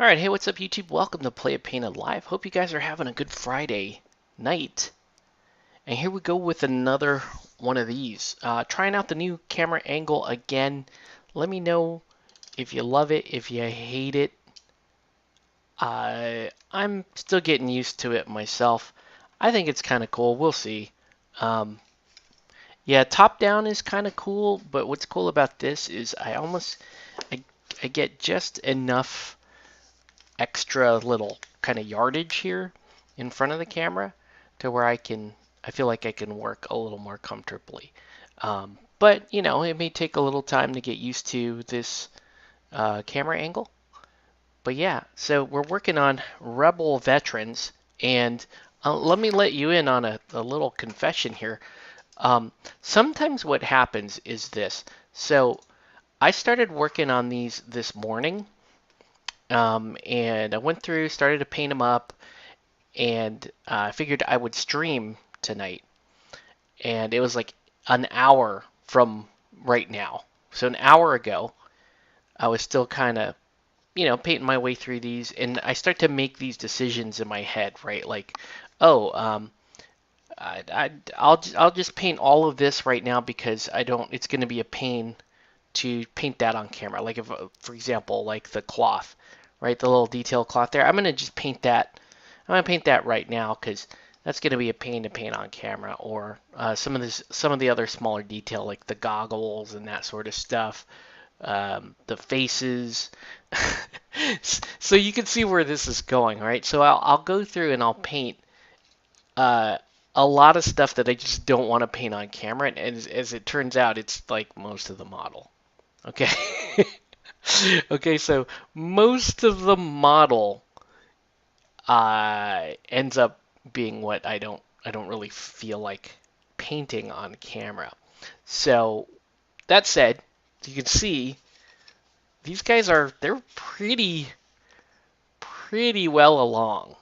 Alright, hey, what's up, YouTube? Welcome to Play It Painted Live. Hope you guys are having a good Friday night. And here we go with another one of these. Trying out the new camera angle again. Let me know if you love it, if you hate it. I'm still getting used to it myself. I think it's kind of cool. We'll see. Um, yeah, top down is kind of cool, but what's cool about this is I, I get just enough extra little kind of yardage here in front of the camera to where I feel like I can work a little more comfortably. But you know, it may take a little time to get used to this camera angle. But yeah, so we're working on Rebel Veterans, and let me let you in on a little confession here. Sometimes what happens is this. So I started working on these this morning, and I went through, started to paint them up, and I figured I would stream tonight. And it was like an hour from right now. So an hour ago, I was still kind of, painting my way through these, and I start to make these decisions in my head, right? Like, oh, I'll just paint all of this right now because I don't. It's going to be a pain to paint that on camera. Like if, for example, like the cloth, right? The little detail cloth there. I'm gonna just paint that. I'm gonna paint that right now because that's gonna be a pain to paint on camera. Or some of the other smaller detail like the goggles and that sort of stuff. The faces. So you can see where this is going, right? So I'll go through and I'll paint uh, a lot of stuff that I just don't want to paint on camera. And as it turns out, it's like most of the model. Okay. Okay, so most of the model ends up being what I don't really feel like painting on camera. So that said, you can see these guys they're pretty well along.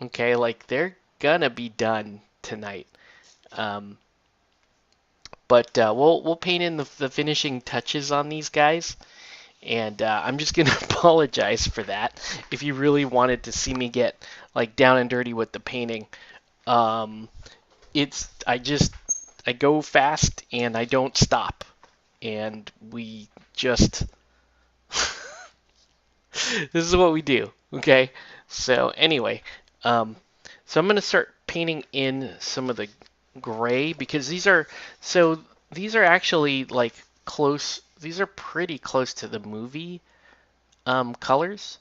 Okay, like they're gonna be done tonight. Um, but we'll paint in the finishing touches on these guys. And I'm just gonna apologize for that. If you really wanted to see me get like down and dirty with the painting, um, I go fast and I don't stop, and we just this is what we do. Okay. So anyway, um, so I'm gonna start painting in some of the gray because these are actually like close. These are pretty close to the movie colors,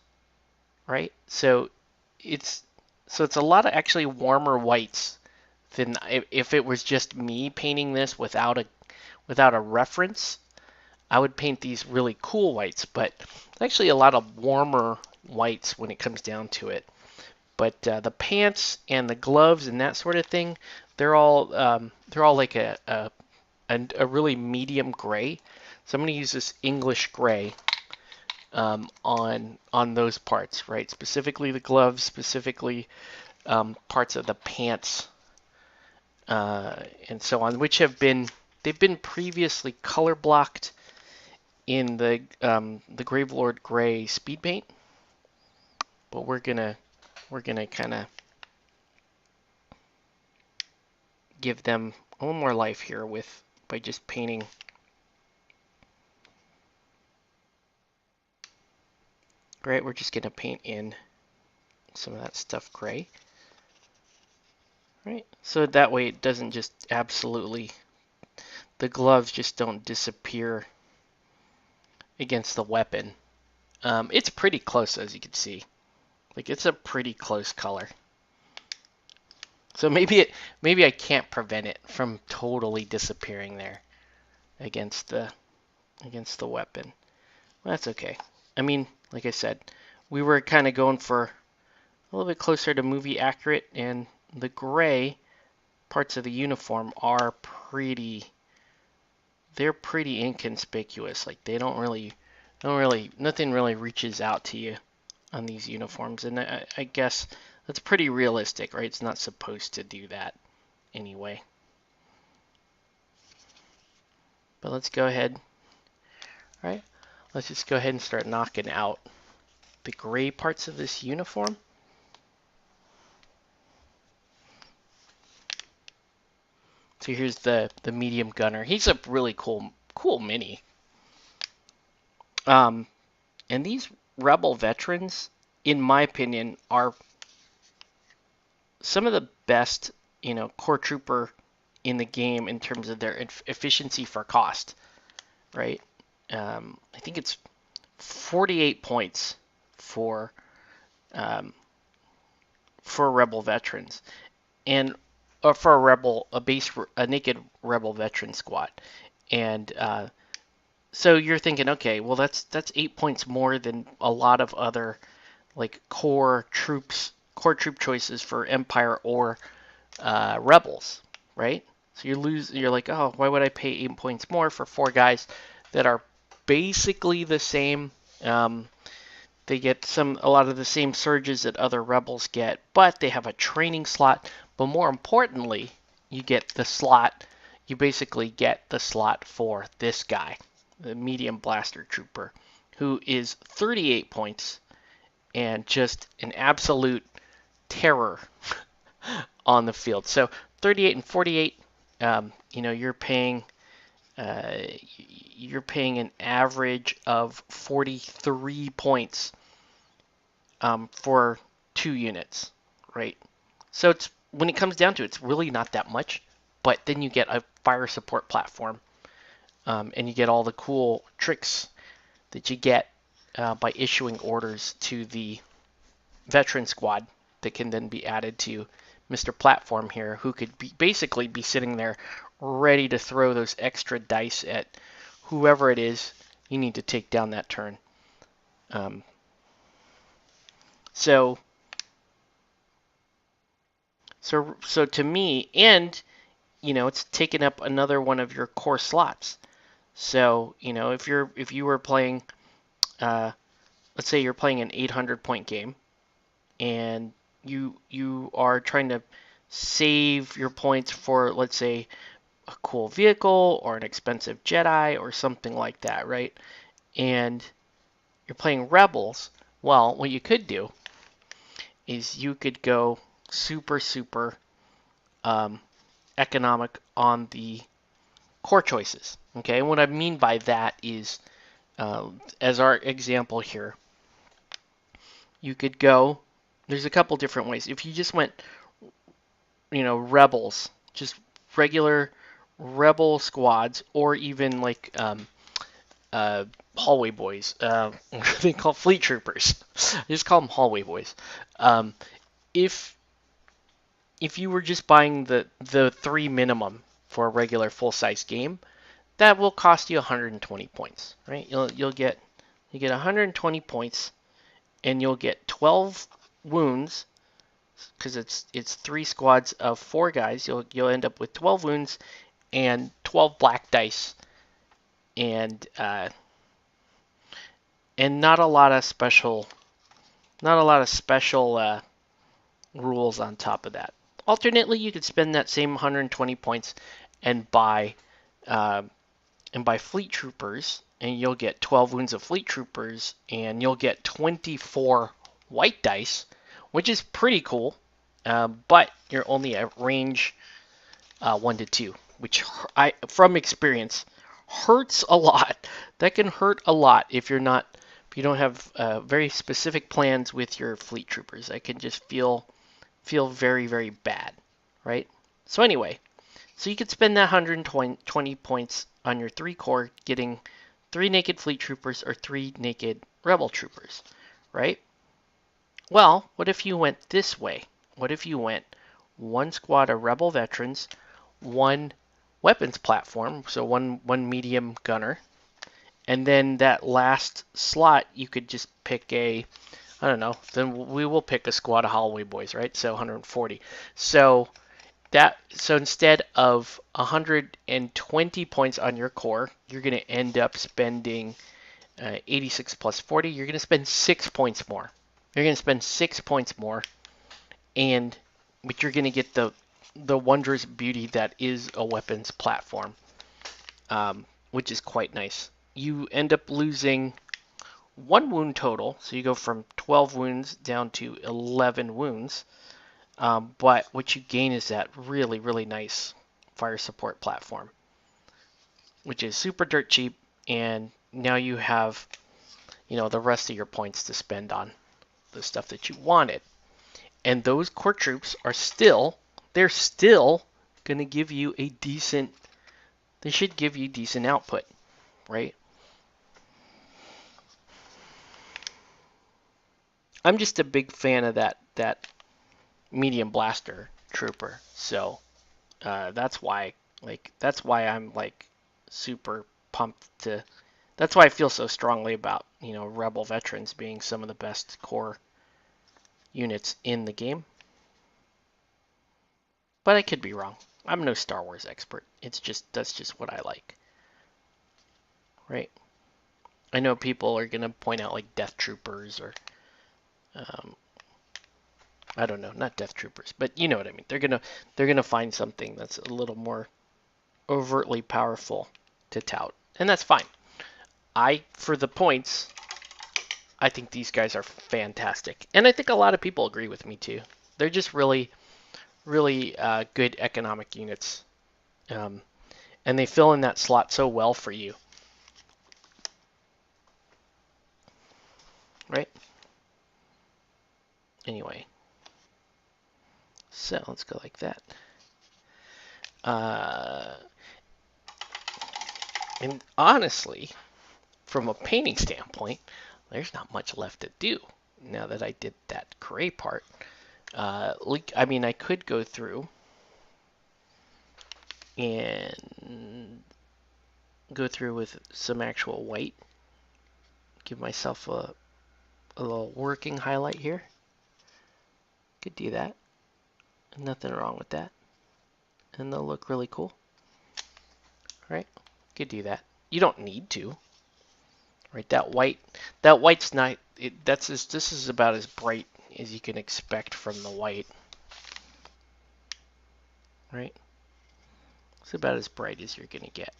right? It's it's a lot of actually warmer whites than if it was just me painting this without a reference. I would paint these really cool whites, but it's actually a lot of warmer whites when it comes down to it. But the pants and the gloves and that sort of thing, they're all like a really medium gray. So I'm going to use this English gray on those parts, right? Specifically the gloves, specifically parts of the pants, and so on, which they've been previously color blocked in the Gravelord Gray speed paint, but we're gonna kind of give them a little more life here by just painting. Right, we're just gonna paint in some of that stuff gray. Right, so that way it doesn't just absolutely, the gloves just don't disappear against the weapon. It's pretty close, as you can see. Like it's a pretty close color. So maybe I can't prevent it from totally disappearing there against the weapon. Well, that's okay. I mean, like I said, we were kind of going for a little bit closer to movie accurate, and the gray parts of the uniform are they're pretty inconspicuous. Like they don't really nothing really reaches out to you on these uniforms, and I guess that's pretty realistic, right? It's not supposed to do that anyway. But let's go ahead, right? Let's just go ahead and start knocking out the gray parts of this uniform. So here's the medium gunner. He's a really cool mini. And these Rebel veterans, in my opinion, are some of the best, core trooper in the game in terms of their efficiency for cost, right? I think it's 48 points for um, Rebel veterans, and or for a naked Rebel veteran squad, and so you're thinking, okay, well that's 8 points more than a lot of other like core troop choices for Empire or Rebels, right? So you're like, oh, why would I pay 8 points more for 4 guys that are basically the same? They get a lot of the same surges that other Rebels get, but they have a training slot. But more importantly, you get the slot. You basically get the slot for this guy, the medium blaster trooper, who is 38 points and just an absolute terror on the field. So 38 and 48, you're paying an average of 43 points for 2 units, right? So when it comes down to it, it's really not that much, but then you get a fire support platform, and you get all the cool tricks that you get by issuing orders to the veteran squad that can then be added to Mr. Platform here, who could basically be sitting there ready to throw those extra dice at whoever it is you need to take down that turn. So to me, and it's taken up another one of your core slots. So if you were playing, let's say you're playing an 800-point game, and you are trying to save your points for, let's say, a cool vehicle or an expensive Jedi or something like that, right? And you're playing Rebels. Well, what you could do is you could go super economic on the core choices. Okay, and what I mean by that is, as our example here, you could go. There's a couple different ways. If you just went, Rebels, just regular Rebel squads, or even like hallway boys. They call fleet troopers. I just call them hallway boys. If you were just buying the 3 minimum for a regular full size game, that will cost you 120 points, right? You'll get 120 points, and you'll get 12 wounds because it's 3 squads of 4 guys. You'll end up with 12 wounds and 12 black dice, and not a lot of special rules on top of that. Alternately, you could spend that same 120 points and buy fleet troopers, and you'll get 12 wounds of fleet troopers, and you'll get 24 white dice, which is pretty cool. But you're only at range 1 to 2, which from experience hurts a lot. That can hurt a lot if you don't have very specific plans with your fleet troopers. That can just feel very, very bad, right? So anyway, so you could spend that 120 points on your 3 core, getting 3 naked fleet troopers or 3 naked rebel troopers, right? Well, what if you went this way? What if you went 1 squad of rebel veterans, 1 weapons platform, so one medium gunner, and then that last slot you could just pick I don't know, then we will pick a squad of hallway boys, right? So 140. So instead of 120 points on your core, you're going to end up spending 86 plus 40. You're going to spend 6 points more. You're going to spend 6 points more, but you're going to get the wondrous beauty that is a weapons platform, which is quite nice. You end up losing 1 wound total, so you go from 12 wounds down to 11 wounds. But what you gain is that really, really nice fire support platform, which is super dirt cheap, and now you have, the rest of your points to spend on the stuff that you wanted. And those core troops they're still going to give you they should give you decent output, right? I'm just a big fan of that medium blaster trooper, so that's why I'm like super pumped to. That's why I feel so strongly about Rebel veterans being some of the best core units in the game. But I could be wrong. I'm no Star Wars expert. That's just what I like, right? I know people are gonna point out like Death Troopers or um, I don't know, not Death Troopers, but you know what I mean. They're gonna find something that's a little more overtly powerful to tout, and that's fine. For the points, I think these guys are fantastic, and I think a lot of people agree with me too. They're just really, really good economic units, and they fill in that slot so well for you, right? Anyway, so let's go like that. And honestly, from a painting standpoint, there's not much left to do now that I did that gray part. I mean, I could go through and go through with some actual white. Give myself a little working highlight here. Could do that. Nothing wrong with that. And they'll look really cool. Right? Could do that. You don't need to. Right? That white's not. This is about as bright as you can expect from the white. Right? It's about as bright as you're gonna get.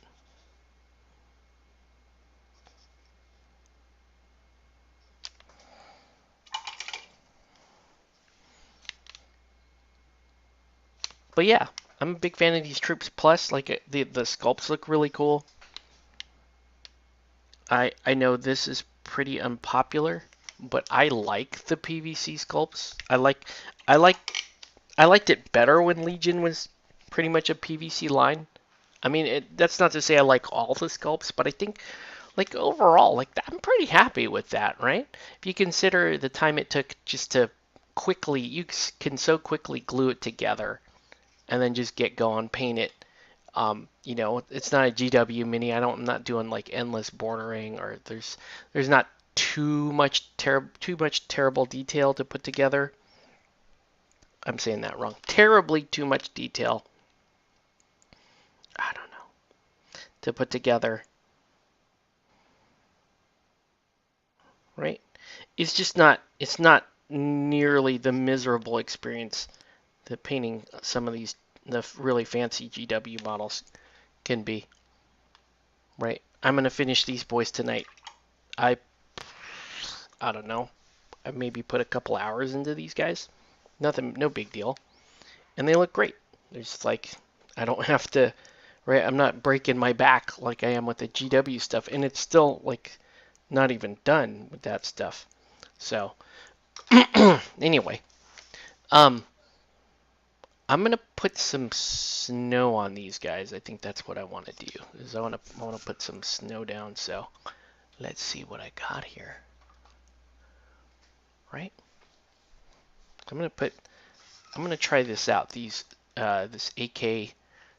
But yeah, I'm a big fan of these troops. Plus, like the sculpts look really cool. I know this is pretty unpopular, but I like the PVC sculpts. I liked it better when Legion was pretty much a PVC line. I mean, that's not to say I like all the sculpts, but I think like overall, like I'm pretty happy with that, right? If you consider the time it took just to you can so quickly glue it together and then just get going, paint it. It's not a GW mini. I'm not doing like endless bordering, or there's not too much terrible detail to put together. I'm saying that wrong. Terribly too much detail. I don't know. To put together. Right? It's not nearly the miserable experience that painting some of the really fancy GW models can be. Right? I'm going to finish these boys tonight. I don't know. I maybe put a couple hours into these guys. Nothing, no big deal. And they look great. There's like, I don't have to, right? I'm not breaking my back like I am with the GW stuff. And it's still like not even done with that stuff. So, anyway, I'm going to put some snow on these guys. I think that's what I want to do. Is I want to put some snow down. So, let's see what I got here. Right? I'm going to try this out. This AK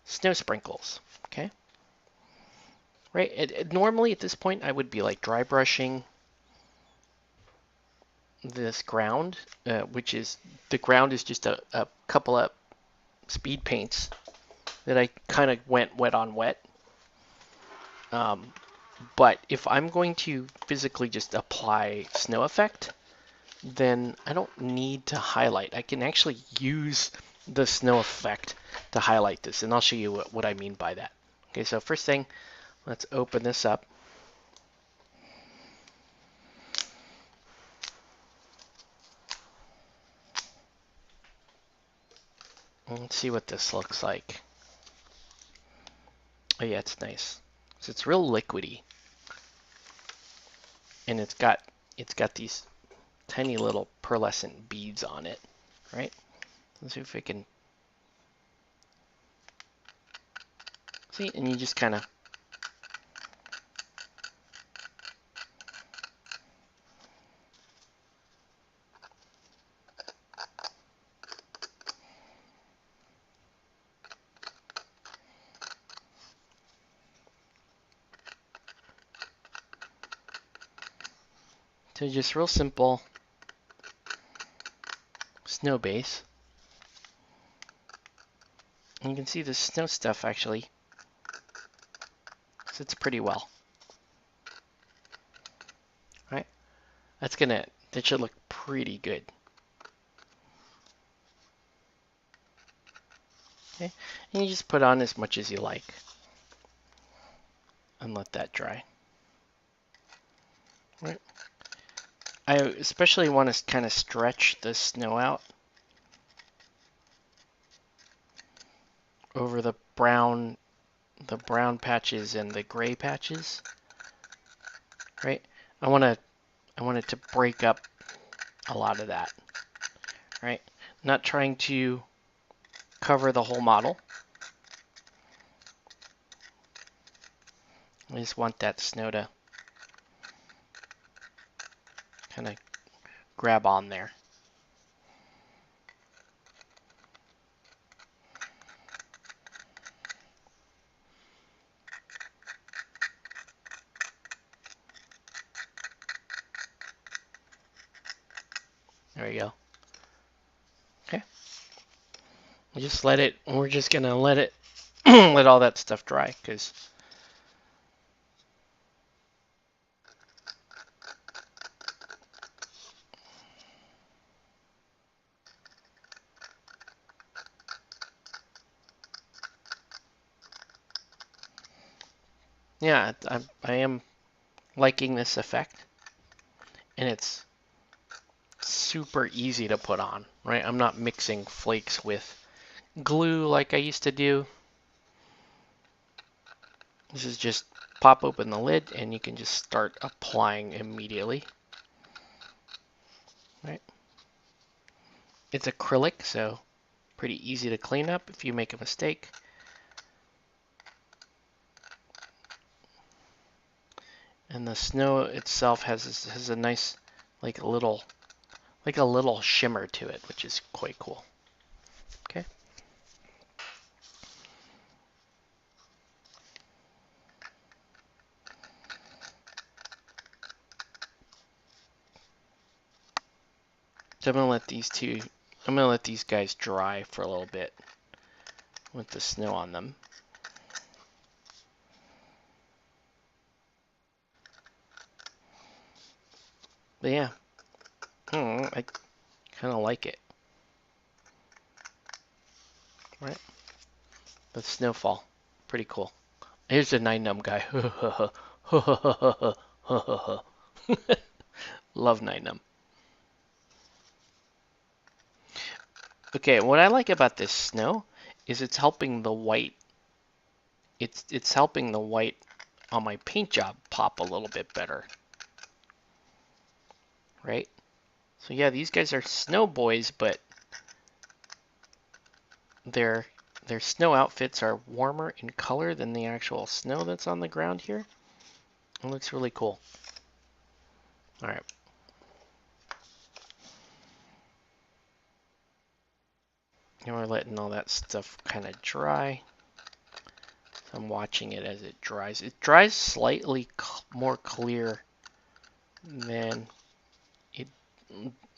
snow sprinkles. Okay. Right. Normally at this point I would be like dry brushing this ground, which is the ground is just a couple of speed paints that I kind of went wet on wet. But if I'm going to physically just apply snow effect, then I don't need to highlight. I can actually use the snow effect to highlight this, and I'll show you what I mean by that. Okay, so first thing, let's open this up. Let's see what this looks like. Oh yeah, it's nice. So it's real liquidy, and it's got these tiny little pearlescent beads on it, right? Let's see if we can see, and you just kind of so just real simple snow base. And you can see the snow stuff actually sits pretty well, right? That should look pretty good. Okay, and you just put on as much as you like and let that dry. Right. I especially want to kind of stretch the snow out over the brown patches and the gray patches, right? I want it to break up a lot of that, right? Not trying to cover the whole model. I just want that snow to kind of grab on there. There you go. Okay. We're just gonna let it, let all that stuff dry, because yeah, I am liking this effect, and it's super easy to put on, right? I'm not mixing flakes with glue like I used to do. This is just pop open the lid and you can just start applying immediately, right? It's acrylic, so pretty easy to clean up if you make a mistake. And the snow itself has a nice like a little shimmer to it, which is quite cool. Okay. So I'm gonna let these guys dry for a little bit with the snow on them. But yeah, I kind of like it, right? The snowfall, pretty cool. Here's a 9num guy. Love 9num. Okay, what I like about this snow is it's helping the white. It's helping the white on my paint job pop a little bit better, right? So yeah, these guys are snow boys, but their snow outfits are warmer in color than the actual snow that's on the ground here. It looks really cool. All right. And we're letting all that stuff kind of dry. So I'm watching it as it dries. It dries slightly more clear than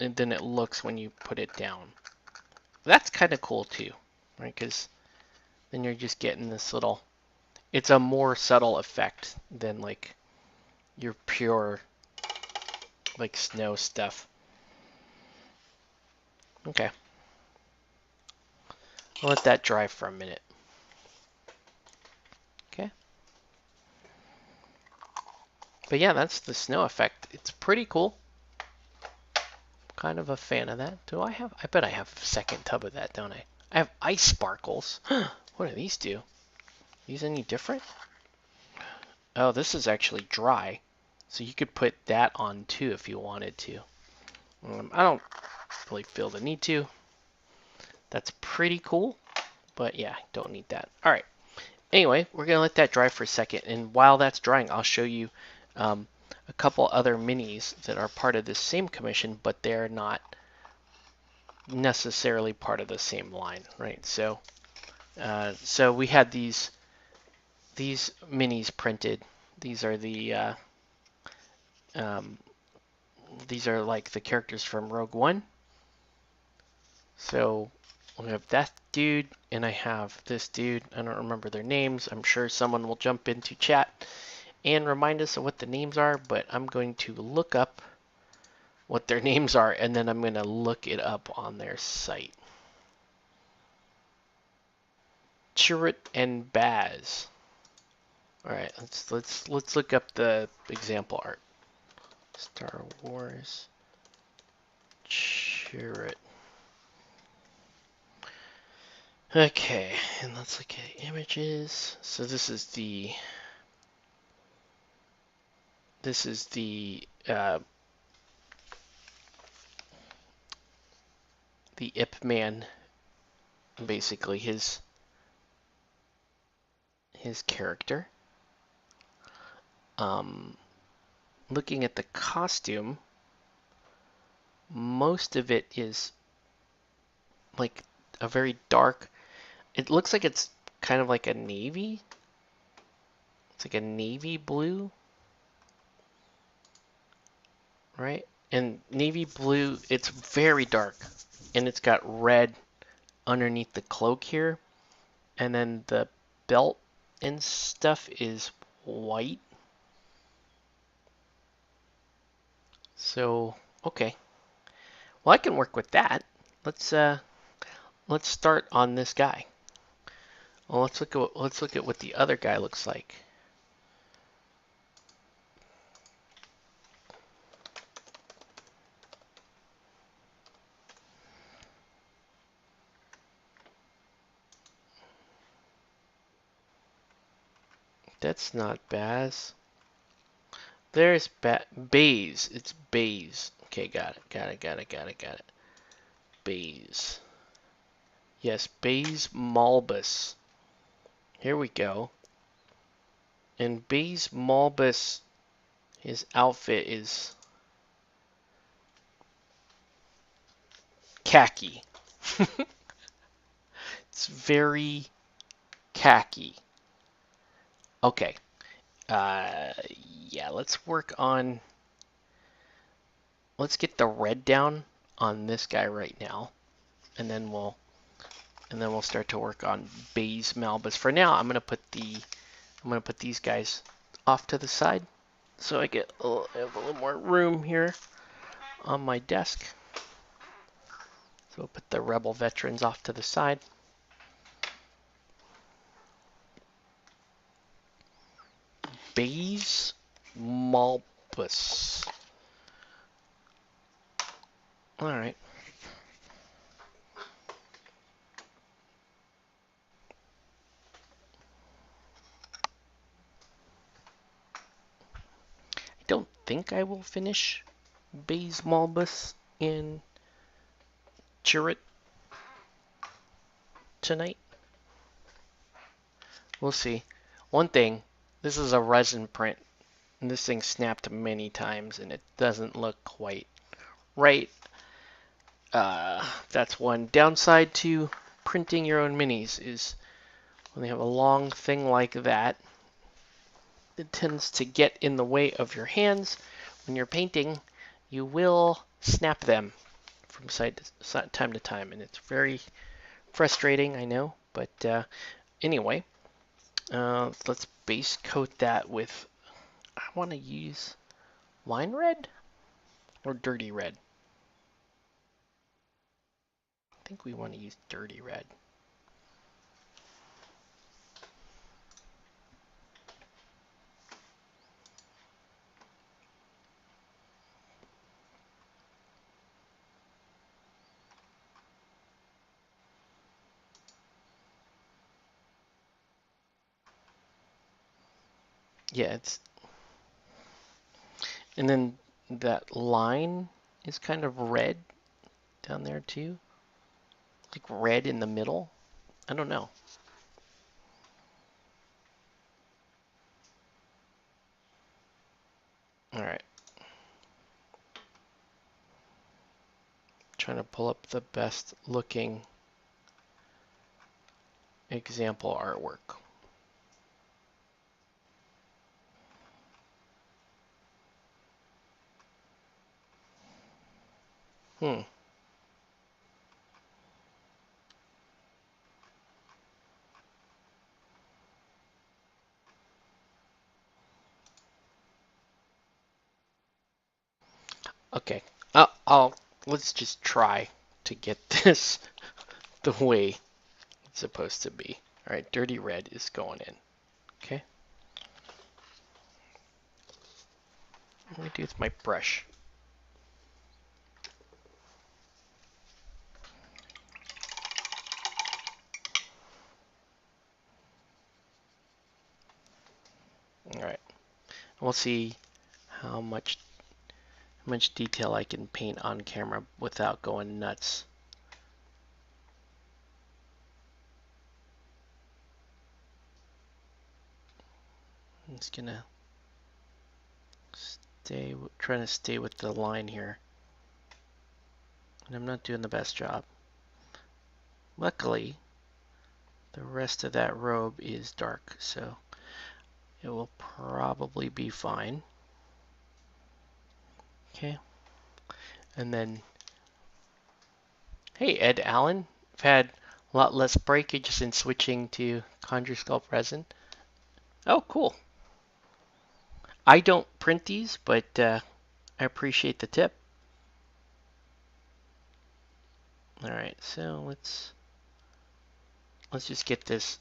it looks when you put it down. That's kind of cool too, right? Because then you're just getting this little. It's a more subtle effect than like your pure like snow stuff. Okay. I'll let that dry for a minute. Okay. But yeah, that's the snow effect. It's pretty cool. Kind of a fan of that. I bet I have a second tub of that, don't I? I have ice sparkles. What do these do? These any different? Oh, this is actually dry. So you could put that on too if you wanted to. I don't really feel the need to. That's pretty cool. But yeah, don't need that. All right. Anyway, we're going to let that dry for a second. And while that's drying, I'll show you a couple other minis that are part of this same commission, but they're not necessarily part of the same line, right? So we had these minis printed. These are the um, these are like the characters from Rogue One. So we have that dude, and I have this dude. I don't remember their names. I'm sure someone will jump into chat and remind us of what the names are, but I'm going to look up what their names are, and then I'm going to look it up on their site. Chirrut and Baz. All right, let's look up the example art. Star Wars Chirrut. Okay, and let's look at images. So this is the Ip Man, basically his character. Looking at the costume, most of it is like a very dark. It looks like it's kind of like a navy. It's like a navy blue, right? And navy blue, it's very dark, and it's got red underneath the cloak here, and then the belt and stuff is white. So, okay. Well, I can work with that. Let's start on this guy. Well, let's look at what the other guy looks like. That's not Baz. There's Baze. It's Baze. Okay, got it. Baze. Yes, Baze Malbus. Here we go. And Baze Malbus, his outfit is khaki. It's very khaki. Okay. Yeah, let's get the red down on this guy right now, and then we'll start to work on Baze Malbus. For now, I'm gonna put these guys off to the side, so I have a little more room here on my desk. So we'll put the Rebel veterans off to the side. Baze Malbus. All right. I don't think I will finish Baze Malbus in Chirrut tonight. We'll see. One thing, this is a resin print, and this thing snapped many times, and it doesn't look quite right. That's one downside to printing your own minis, is when they have a long thing like that, it tends to get in the way of your hands. When you're painting, you will snap them from time to time, and it's very frustrating, I know. But anyway, let's base coat that with, I want to use wine red or dirty red. I think we want to use dirty red. Yeah, it's, and then that line is kind of red down there too. Like red in the middle. I don't know. All right. Trying to pull up the best looking example artwork. Hmm. Okay. Let's just try to get this the way it's supposed to be. All right, dirty red is going in. Okay. What do I do with my brush? All right. We'll see how much detail I can paint on camera without going nuts. I'm just gonna trying to stay with the line here. And I'm not doing the best job. Luckily, the rest of that robe is dark, so it will probably be fine. Okay. And then, hey, Ed Allen, I've had a lot less breakage since switching to Conjure Sculpt resin. Oh, cool. I don't print these, but I appreciate the tip. All right, so let's just get this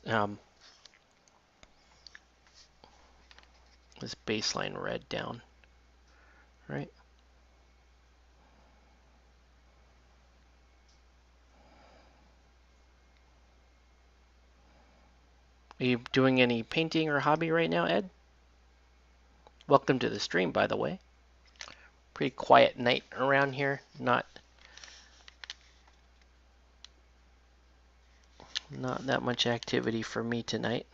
this baseline red down, right? Are you doing any painting or hobby right now, Ed? Welcome to the stream, by the way. Pretty quiet night around here. Not that much activity for me tonight,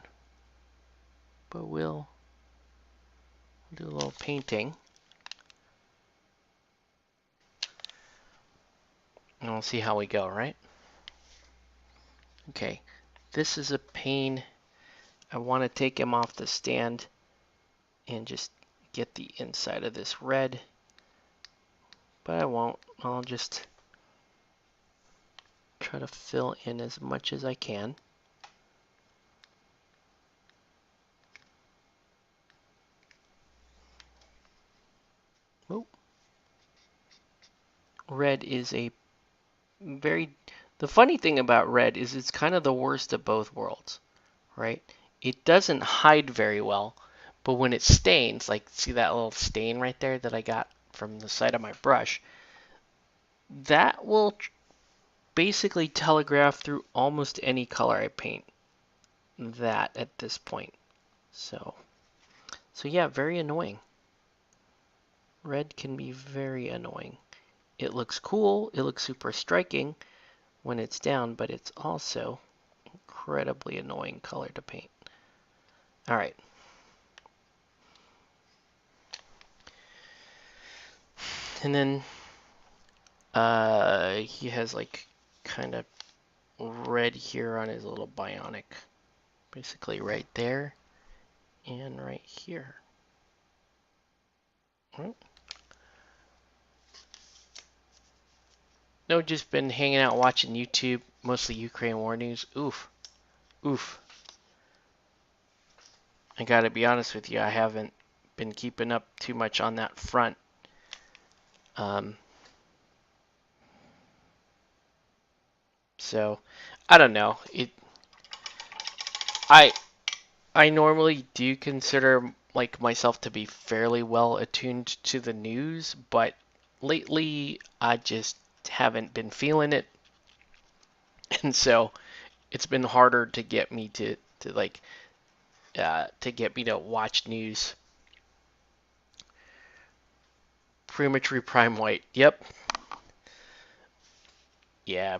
but we'll do a little painting. And we'll see how we go, right? Okay, this is a pain. I want to take him off the stand and just get the inside of this red, but I won't. I'll just try to fill in as much as I can. Oh. Red is a the funny thing about red is it's kind of the worst of both worlds, right? It doesn't hide very well, but when it stains, like see that little stain right there that I got from the side of my brush, that will basically telegraph through almost any color I paint that at this point. So yeah, very annoying. Red can be very annoying. It looks cool, it looks super striking when it's down, but it's also incredibly annoying color to paint. All right. And then he has like kind of red here on his little bionic. Basically right there and right here. Right. No, just been hanging out watching YouTube, mostly Ukraine war news. Oof. Oof. I gotta be honest with you, I haven't been keeping up too much on that front. So I don't know. I I normally do consider like myself to be fairly well attuned to the news, but lately I just haven't been feeling it. And so it's been harder to get me to like to get me to watch news. Premature prime white. Yep. Yeah,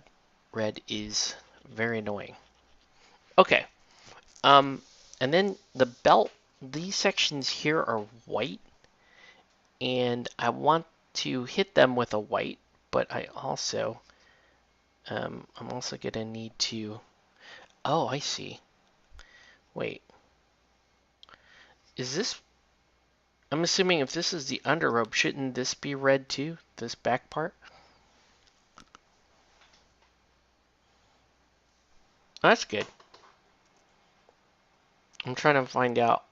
red is very annoying. Okay. Um, and then the belt, these sections here are white, and I want to hit them with a white, but I'm also gonna need to, oh, I see. Wait, is this, I'm assuming if this is the underrobe, shouldn't this be red too? This back part? Oh, that's good. I'm trying to find out.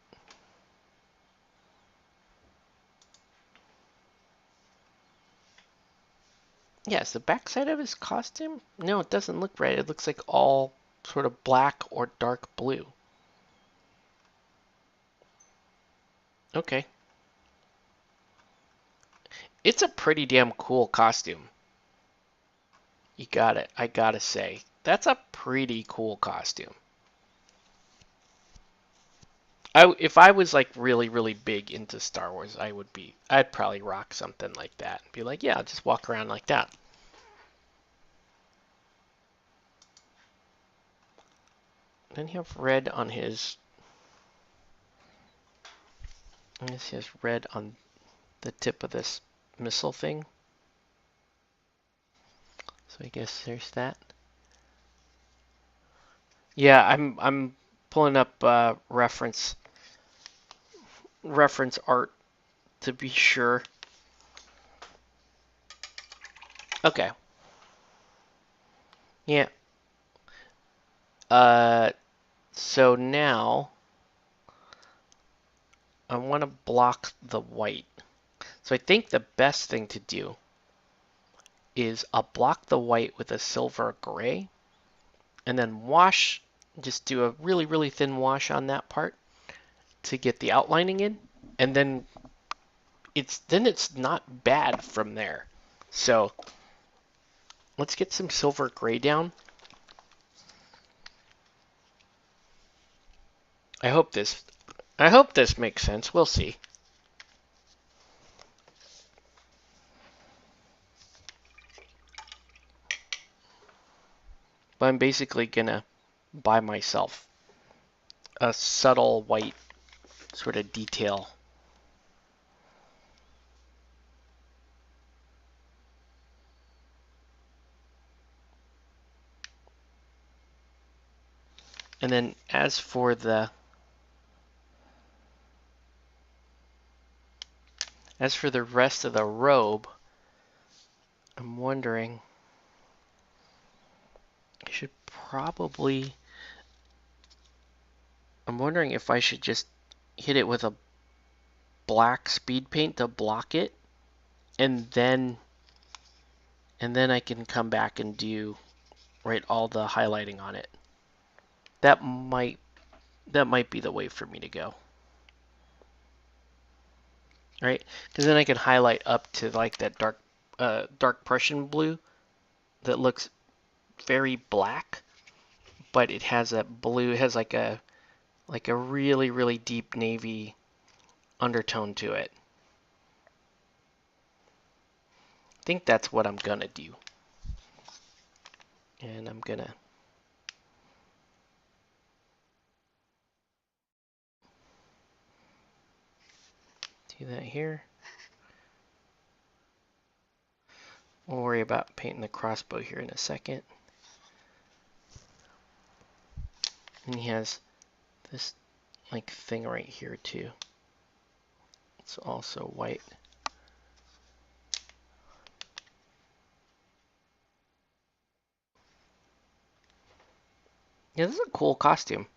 Yes, the backside of his costume? No, it doesn't look red. It looks like all sort of black or dark blue. Okay. It's a pretty damn cool costume. You got it. I gotta say. That's a pretty cool costume. If I was like really, really big into Star Wars, I'd probably rock something like that. Be like, yeah, I'll just walk around like that. Then you have red on his, I guess he has red on the tip of this missile thing. So I guess there's that. Yeah, I'm pulling up reference art to be sure. Okay. Yeah. Uh, so now I want to block the white. So I think the best thing to do is I'll block the white with a silver gray and then wash, just do a really, really thin wash on that part to get the outlining in. And then it's not bad from there. So let's get some silver gray down. I hope this makes sense. We'll see. But I'm basically gonna buy myself a subtle white sort of detail. And then as for the rest of the robe, I'm wondering, I should probably, I'm wondering if I should just hit it with a black speed paint to block it, and then I can come back and do all the highlighting on it. That might be the way for me to go. Right? Because then I can highlight up to like that dark Prussian blue that looks very black, but it has a blue. It has like a really, really deep navy undertone to it. I think that's what I'm gonna do. And I'm gonna do that here. We'll worry about painting the crossbow here in a second. And he has this like thing right here too. It's also white. Yeah, this is a cool costume.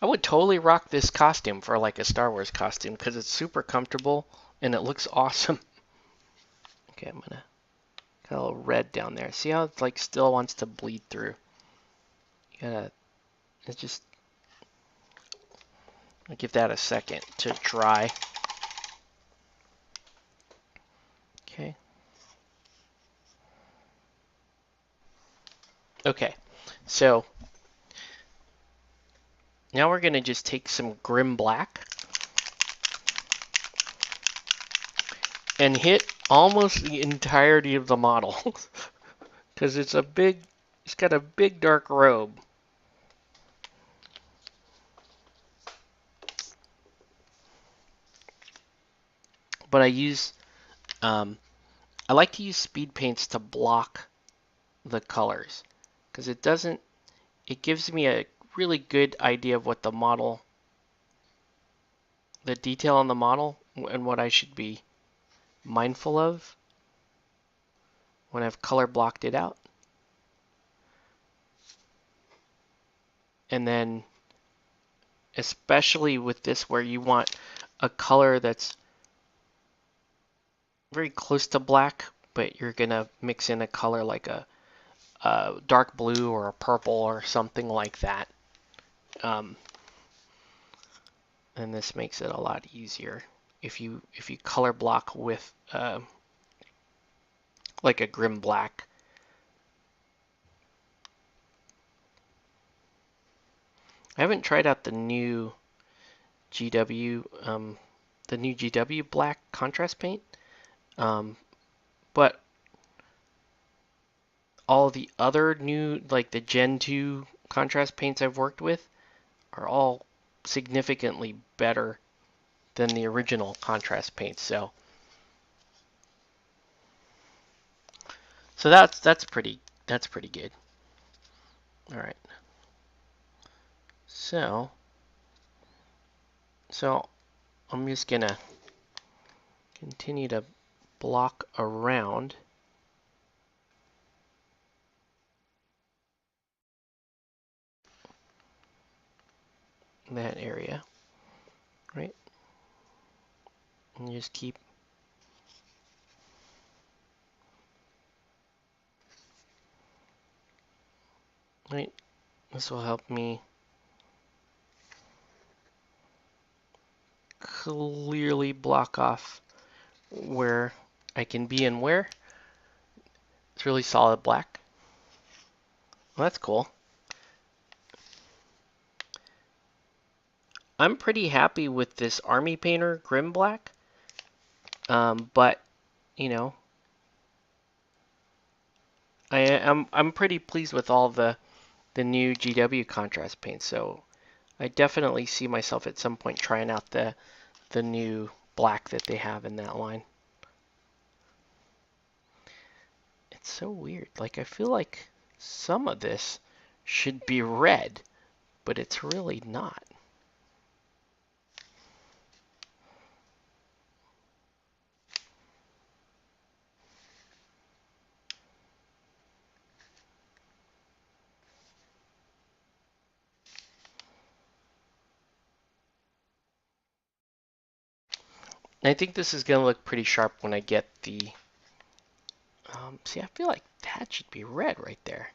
I would totally rock this costume for like a Star Wars costume because it's super comfortable and it looks awesome. Okay, I'm gonna got a little red down there. See how it like still wants to bleed through? You gotta, it's just, I'll give that a second to dry. Okay. Okay, so Now we're going to just take some Grim Black and hit almost the entirety of the model because it's got a big dark robe. But I like to use speed paints to block the colors because it gives me a really good idea of what the detail on the model and what I should be mindful of when I've color blocked it out. And then especially with this where you want a color that's very close to black, but you're gonna mix in a color like a dark blue or a purple or something like that. And this makes it a lot easier if you color block with like a Grim Black. I haven't tried out the new GW black contrast paint, but all the other new, like the Gen 2 contrast paints I've worked with, are all significantly better than the original contrast paints. So that's pretty good. All right. So I'm just gonna continue to block around that area, right? And just keep right. This will help me clearly block off where I can be and where. It's really solid black. Well, that's cool. I'm pretty happy with this Army Painter Grim Black, but you know, I'm pretty pleased with all the new GW contrast paints. So I definitely see myself at some point trying out the new black that they have in that line. It's so weird. Like I feel like some of this should be red, but it's really not. I think this is going to look pretty sharp when I get the... see, I feel like that should be red right there.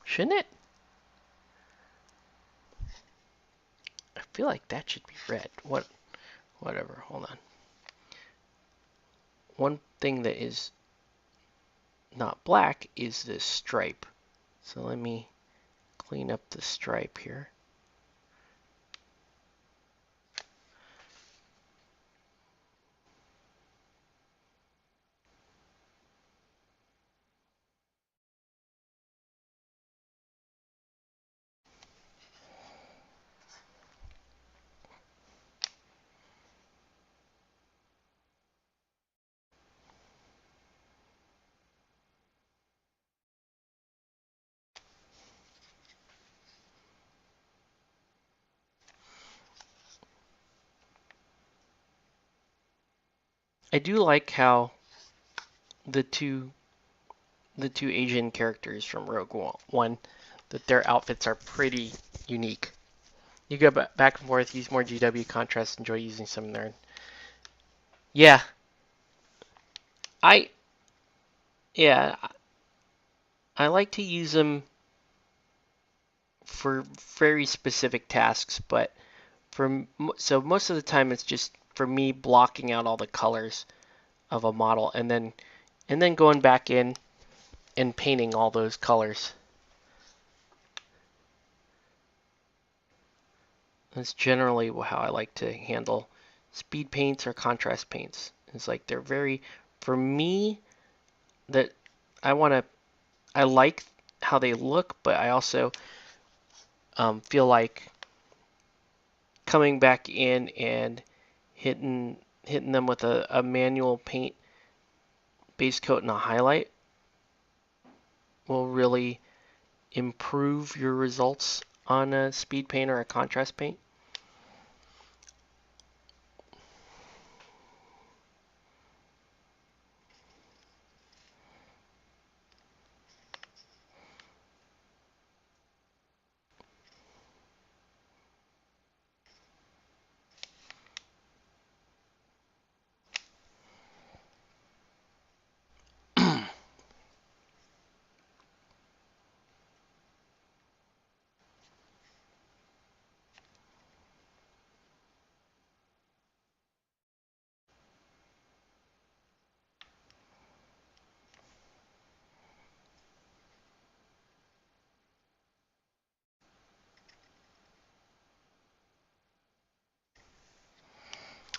Shouldn't it? I feel like that should be red. Whatever, hold on. One thing that is not black is this stripe. So let me clean up the stripe here. I do like how the two Asian characters from Rogue One, that their outfits are pretty unique. You go back and forth, use more GW contrast, enjoy using some there. Yeah, I yeah, I like to use them for very specific tasks, but so most of the time it's just for me blocking out all the colors of a model and then going back in and painting all those colors. That's generally how I like to handle speed paints or contrast paints. It's like they're very, for me, that I want to, I like how they look, but I also feel like coming back in and hitting them with a manual paint base coat and a highlight will really improve your results on a speed paint or a contrast paint.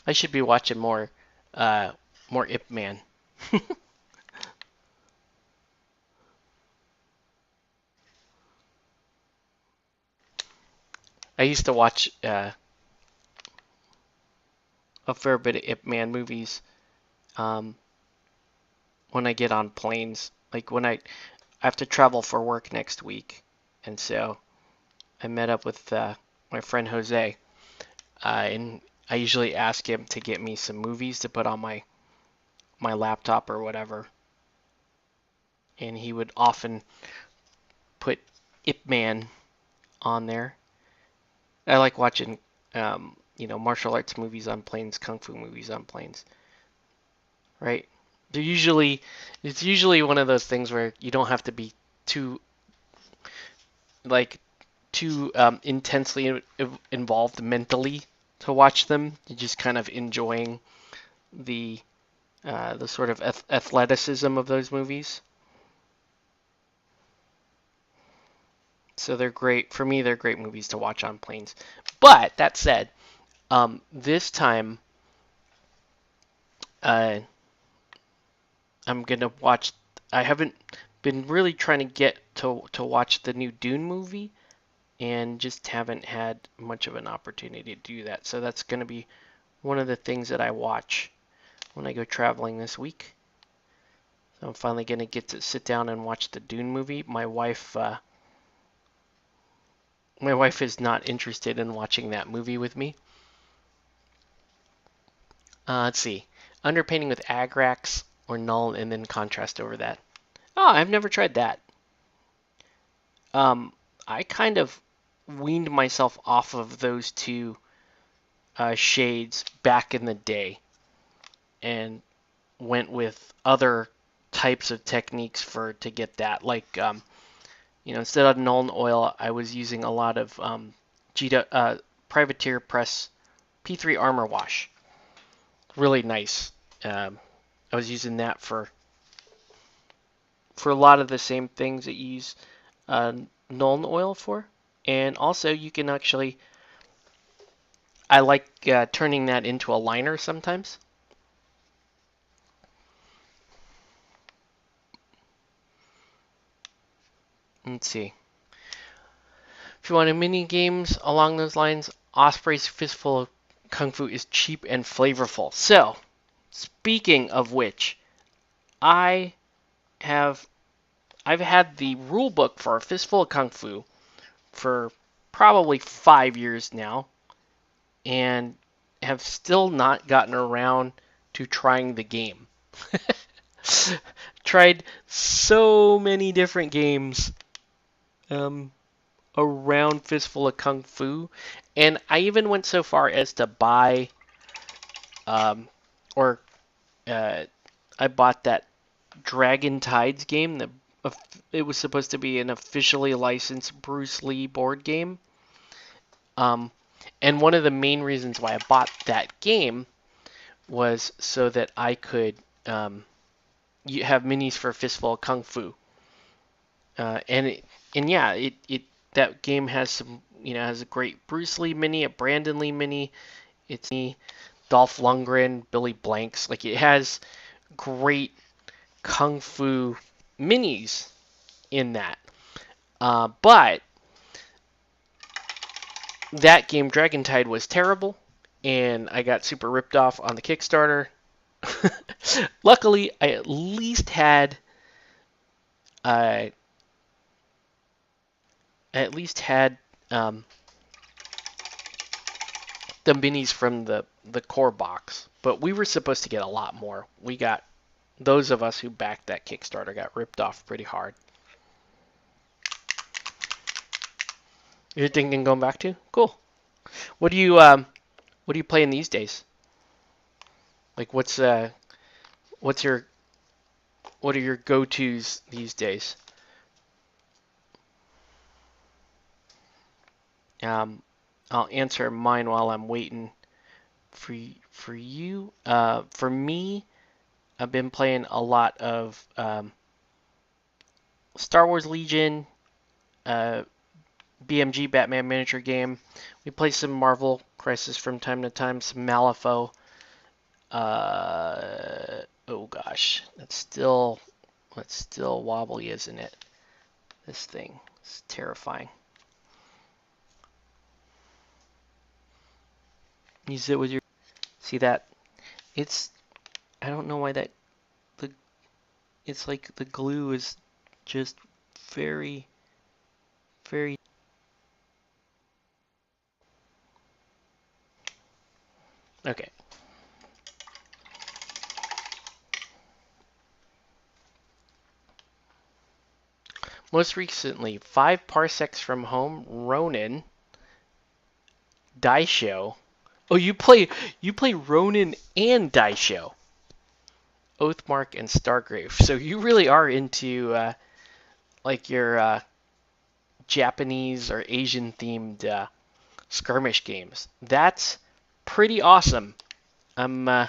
I should be watching uh, more Ip Man. I used to watch a fair bit of Ip Man movies um, when I get on planes. Like when I have to travel for work next week, and so I met up with my friend Jose, and I usually ask him to get me some movies to put on my laptop or whatever, and he would often put Ip Man on there. I like watching, martial arts movies on planes, kung fu movies on planes, right? They're usually, it's usually one of those things where you don't have to be too, like, too intensely involved mentally to watch them. You're just kind of enjoying the the sort of athleticism of those movies. So they're great for me. They're great movies to watch on planes. But that said, this time uh, I'm gonna watch. I haven't been really trying to get to watch the new Dune movie, and just haven't had much of an opportunity to do that. So that's gonna be one of the things that I watch when I go traveling this week. So I'm finally gonna get to sit down and watch the Dune movie. My wife is not interested in watching that movie with me. Let's see. Underpainting with Agrax or Null and then contrast over that. Oh, I've never tried that. Um, I kind of weaned myself off of those two shades back in the day and went with other types of techniques for to get that. Like, instead of Null and Oil, I was using a lot of Privateer Press P3 Armor Wash. Really nice. I was using that for a lot of the same things that you use Nuln oil for. And also, you can actually, I like turning that into a liner sometimes. Let's see. If you want mini games along those lines, Osprey's Fistful of Kung Fu is cheap and flavorful. So, speaking of which, I have I've had the rule book for a Fistful of Kung Fu for probably 5 years now, and have still not gotten around to trying the game. Tried so many different games um, around Fistful of Kung Fu, and I even went so far as to buy, or uh, I bought that Dragon Tides game. It was supposed to be an officially licensed Bruce Lee board game. Um, and one of the main reasons why I bought that game was so that I could you have minis for Fistful of Kung Fu. And yeah, it that game has some has a great Bruce Lee mini, a Brandon Lee mini. It's me, Dolph Lundgren, Billy Blanks. Like it has great kung fu minis in that. But that game, Dragon Tide, was terrible, and I got super ripped off on the Kickstarter. Luckily, I uh, at least had the minis from the core box, but we were supposed to get a lot more. We got those of us who backed that Kickstarter got ripped off pretty hard. You're thinking going back to? Cool. What do you playing these days? Like what's your what are your go-tos these days? Um, I'll answer mine while I'm waiting for you. For me, I've been playing a lot of Star Wars Legion, uh, BMG Batman miniature game. We play some Marvel Crisis from time to time, some Malifaux. Oh gosh, that's still wobbly, isn't it? This thing is terrifying. You sit with your see that? It's I don't know why the it's like the glue is just very very okay. Most recently, 5 parsecs from home, Ronin, Daisho. Oh, you play Ronin and Daisho, Oathmark and Stargrave. So you really are into like your Japanese or Asian themed skirmish games. That's pretty awesome. I'm uh,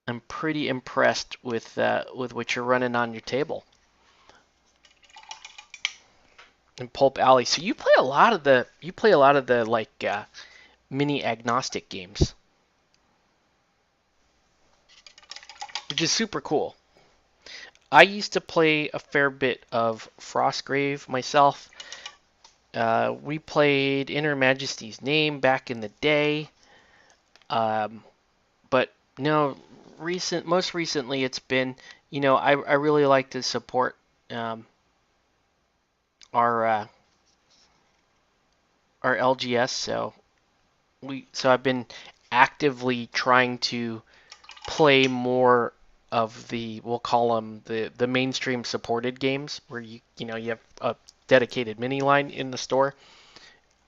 I'm pretty impressed with what you're running on your table in Pulp Alley. So you play a lot of the like mini agnostic games, which is super cool. I used to play a fair bit of Frostgrave myself. We played In Her Majesty's Name back in the day, um, but no, most recently it's been, I really like to support um, our our LGS, so I've been actively trying to play more of we'll call them the mainstream supported games where you have a dedicated mini line in the store.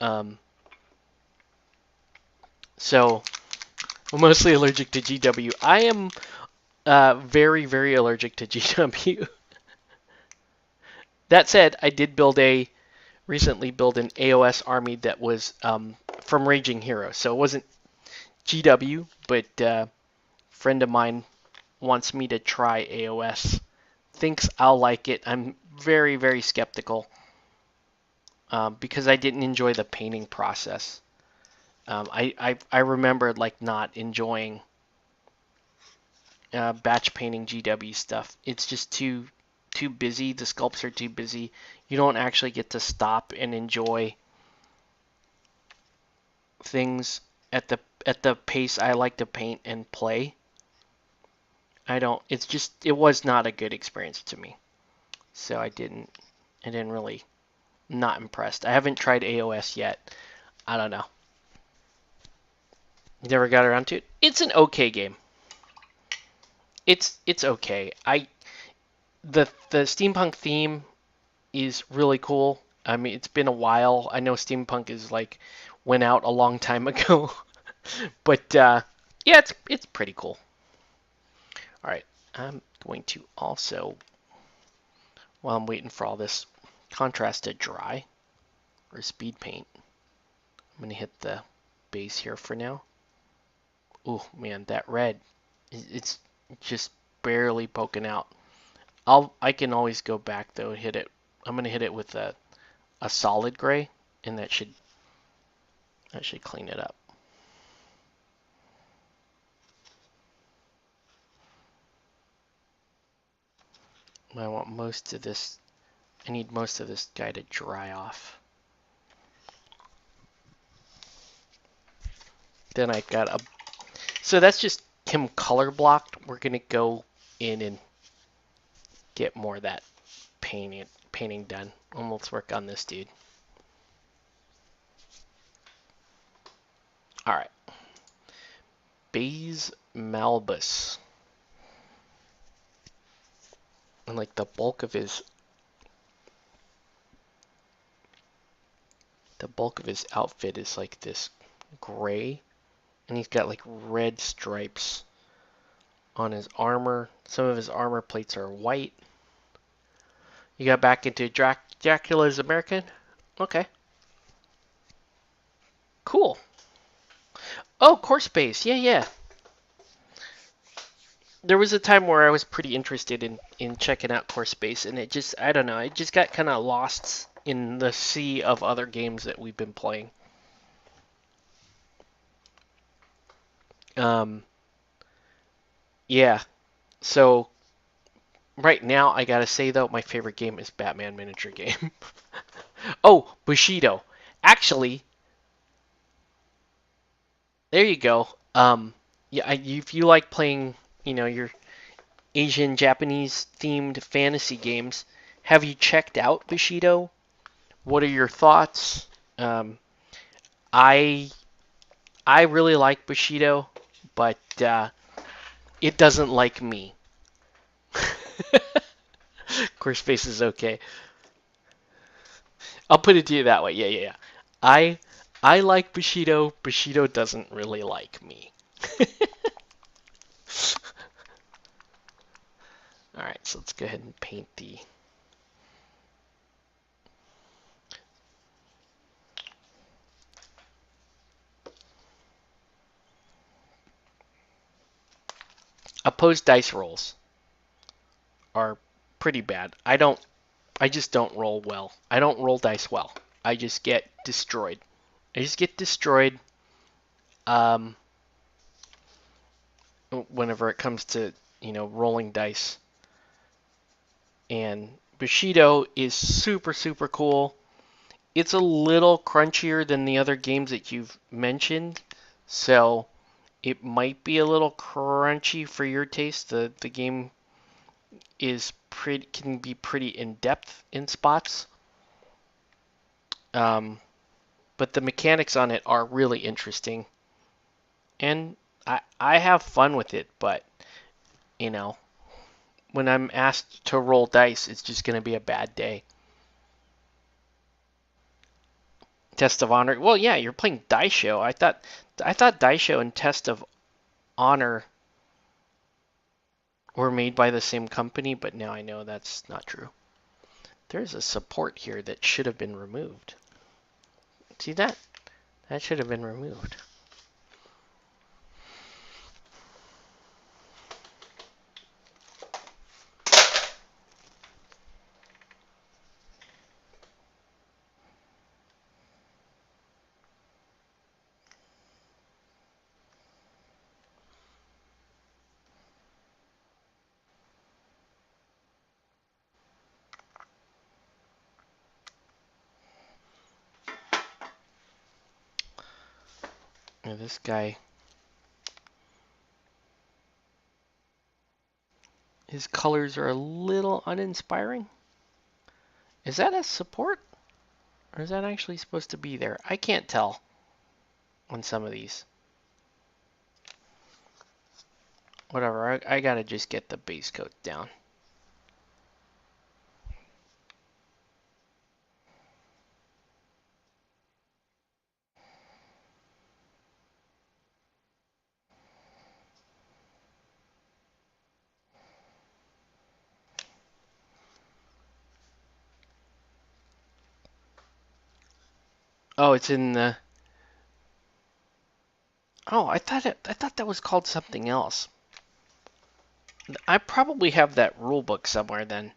Um, so I'm mostly allergic to GW. I am very very allergic to GW. That said, I did recently build an AOS army that was from Raging Hero, so it wasn't GW, but a friend of mine wants me to try AOS. Thinks I'll like it. I'm very, very skeptical because I didn't enjoy the painting process. I remembered like not enjoying batch painting GW stuff. It's just too busy. The sculpts are too busy. You don't actually get to stop and enjoy things at the pace I like to paint and play. I don't. It was not a good experience to me. So I didn't really not impressed. I haven't tried AOS yet. I don't know. You never got around to it. It's an okay game. It's okay. The steampunk theme is really cool. I mean, it's been a while. I know steampunk is like went out a long time ago, but yeah, it's pretty cool. All right, I'm going to also, while I'm waiting for all this contrast to dry or speed paint, I'm gonna hit the base here for now. Oh man, that red, it's just barely poking out. I can always go back though and hit it. I'm gonna hit it with a a solid gray, and that should clean it up. I want most of this. I need most of this guy to dry off. Then I got a. So that's just him color blocked. We're gonna go in and get more of that painting done. And let's work on this dude. All right. Bushido Malifaux. And like the bulk of his outfit is like this gray, and he's got like red stripes on his armor. Some of his armor plates are white. You got back into Dracula's American? Okay. Cool. Oh, Core Space. Yeah, yeah. There was a time where I was pretty interested in checking out Core Space, and it just, I don't know, it just got kind of lost in the sea of other games that we've been playing. Yeah. So right now, I gotta say though, my favorite game is Batman miniature game. Oh, Bushido. Actually, there you go. Yeah, if you like playing, your Asian Japanese themed fantasy games, have you checked out Bushido? What are your thoughts? Um, I I really like Bushido, but it doesn't like me. Core Space is okay. I'll put it to you that way. Yeah, yeah, yeah. I I like Bushido. Bushido doesn't really like me. All right, so let's go ahead and paint the. Opposed dice rolls are pretty bad. I just don't roll well. I don't roll dice well. I just get destroyed. I just get destroyed um, whenever it comes to, rolling dice. And Bushido is super, super cool. It's a little crunchier than the other games that you've mentioned. So it might be a little crunchy for your taste. The game can be pretty in depth in spots. Um, but the mechanics on it are really interesting, and I have fun with it. But you know, when I'm asked to roll dice, it's just gonna be a bad day. Test of Honor. Well, yeah, you're playing Dice Show. I thought Dice Show and Test of Honor were made by the same company, but now I know that's not true. There's a support here that should have been removed. See that? That should have been removed. Now this guy, his colors are a little uninspiring. Is that a support? Or is that actually supposed to be there? I can't tell on some of these. Whatever, I gotta just get the base coat down. Oh, it's in the... Oh, I thought that was called something else. I probably have that rule book somewhere then.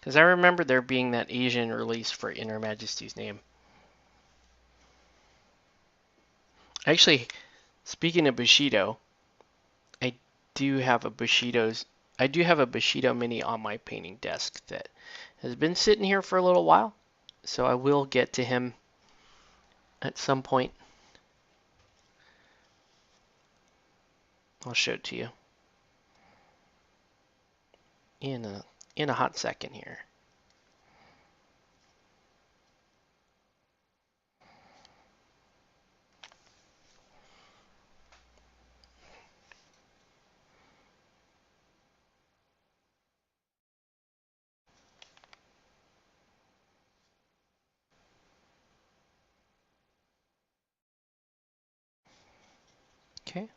Because I remember there being that Asian release for In Her Majesty's Name. Actually, speaking of Bushido, I do have a Bushido Mini on my painting desk that has been sitting here for a little while. So I will get to him at some point. I'll show it to you in a hot second here. Okay.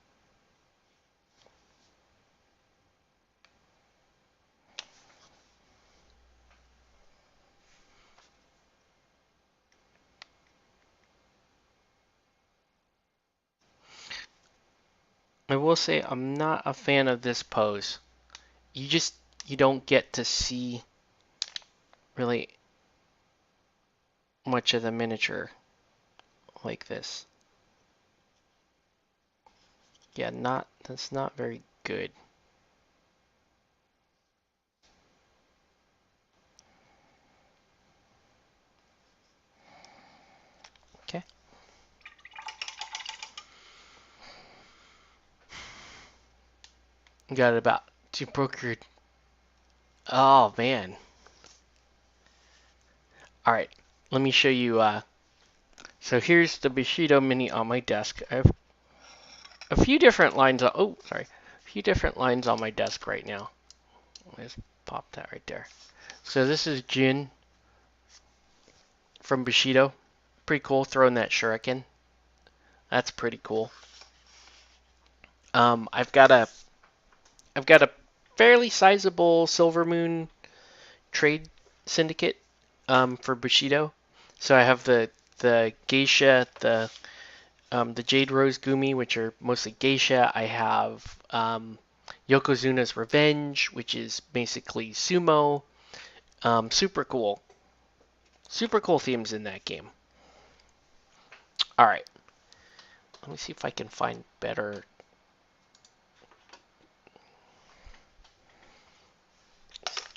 I will say I'm not a fan of this pose. You don't get to see really much of the miniature like this. Yeah, that's not very good. Okay. Got it about to procure. Oh man. All right. Let me show you. So here's the Bushido Mini on my desk. I have a few different lines. Oh, sorry. A few different lines on my desk right now. Let's pop that right there. So this is Jin from Bushido. Pretty cool throwing that shuriken. That's pretty cool. I've got a fairly sizable Silver Moon trade syndicate for Bushido. So I have the Geisha, the Jade Rose Gumi, which are mostly Geisha. I have Yokozuna's Revenge, which is basically sumo. Super cool. Super cool themes in that game. All right. Let me see if I can find better.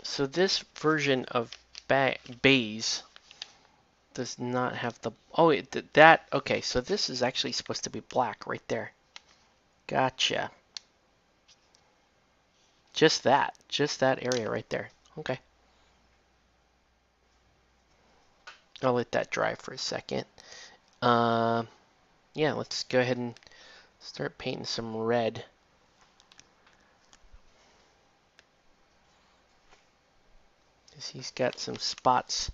So this version of Baze does not have the... Oh, okay, so this is actually supposed to be black right there. Gotcha. Just that area right there. Okay. I'll let that dry for a second. Yeah, let's go ahead and start painting some red. Because he's got some spots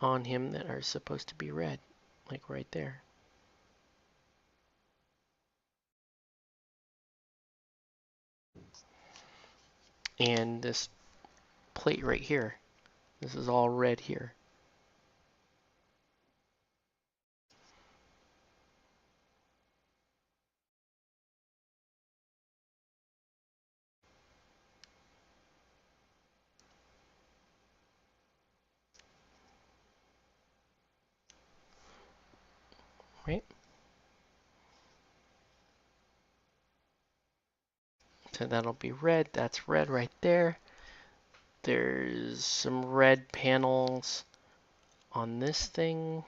on him that are supposed to be red, like right there. And this plate right here, this is all red here. Right? So that'll be red. That's red right there. There's some red panels on this thing.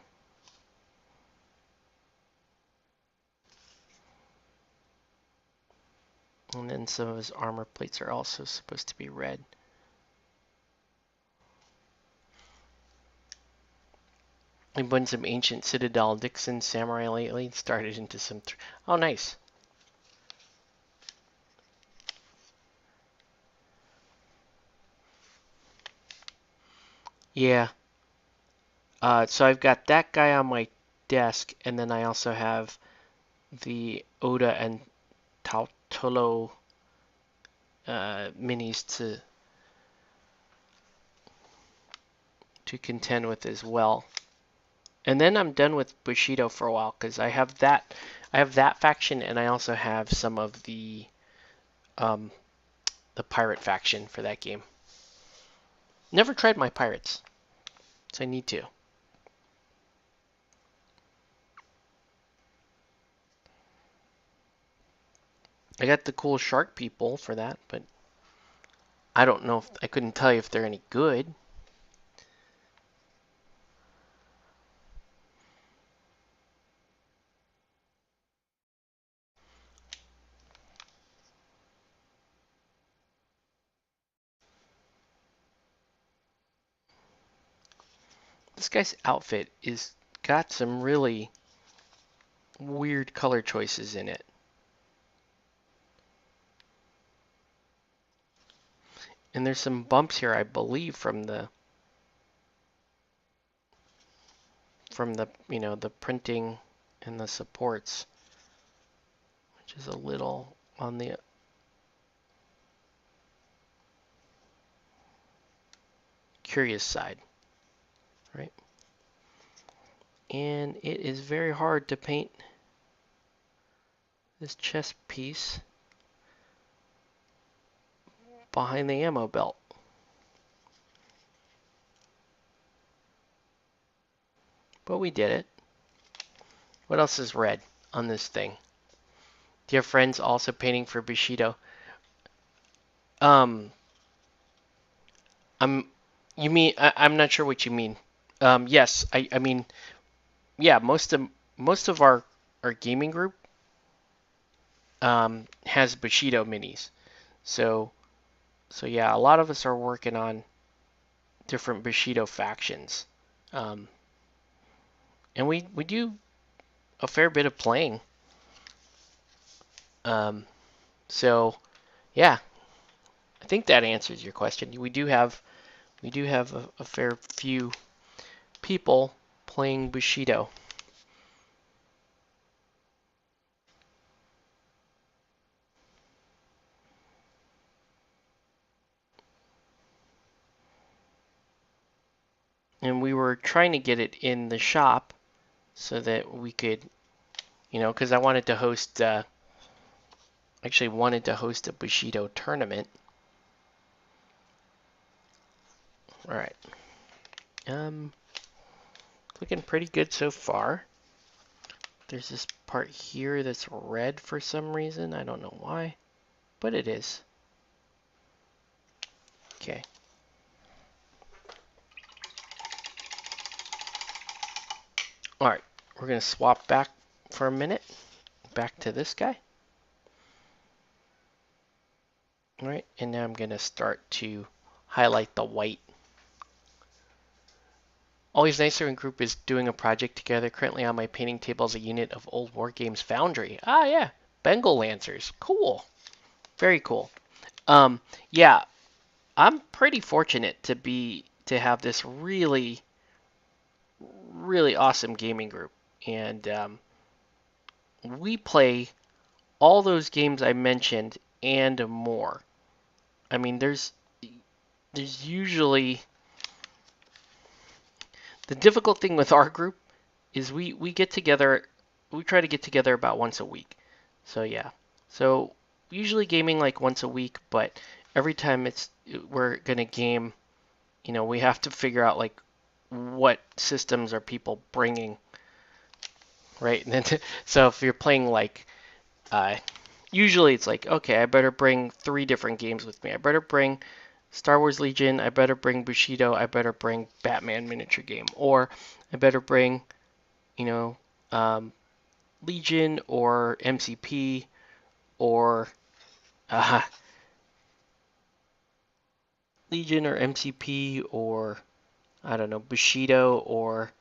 And then some of his armor plates are also supposed to be red. I've been some ancient Citadel Dixon Samurai lately. Started into some... Oh, nice. Yeah. So I've got that guy on my desk, and then I also have the Oda and Tautolo minis to contend with as well. And then I'm done with Bushido for a while because I have that faction, and I also have some of the pirate faction for that game. Never tried my pirates, so I need to. I got the cool shark people for that, but I don't know if I couldn't tell you if they're any good. This guy's outfit is got some really weird color choices in it. And there's some bumps here, I believe, from the the printing and the supports, which is a little on the curious side, right? And it is very hard to paint this chest piece behind the ammo belt. But we did it. What else is red on this thing? Do you have friends also painting for Bushido? Um, you mean, I'm not sure what you mean. Yes, I mean, yeah, most of our gaming group has Bushido minis. So yeah, a lot of us are working on different Bushido factions. Um, and we do a fair bit of playing. Um, so yeah, I think that answers your question. We do have a fair few people playing Bushido. And we were trying to get it in the shop so that we could, because I wanted to host, actually wanted to host a Bushido tournament. All right. Um, Looking pretty good so far. There's this part here that's red for some reason. I don't know why, but it is. Okay. All right. We're going to swap back for a minute. Back to this guy. All right. And now I'm going to start to highlight the white. Always Nicer in group is doing a project together. Currently on my painting table is a unit of old War Games Foundry. Ah, yeah. Bengal Lancers. Cool. Very cool. Um, yeah, I'm pretty fortunate to have this really, really awesome gaming group. And we play all those games I mentioned and more. I mean, there's usually the difficult thing with our group is we get together, we try to get together about once a week. So yeah. So usually gaming like once a week, but every time we're gonna game, we have to figure out like what systems are people bringing, right? And then so if you're playing like uh, usually it's like, okay, I better bring 3 different games with me. I better bring Star Wars Legion, I better bring Bushido, I better bring Batman miniature game, or I better bring, you know, um, Legion or MCP or uh, Legion or MCP or I don't know, Bushido or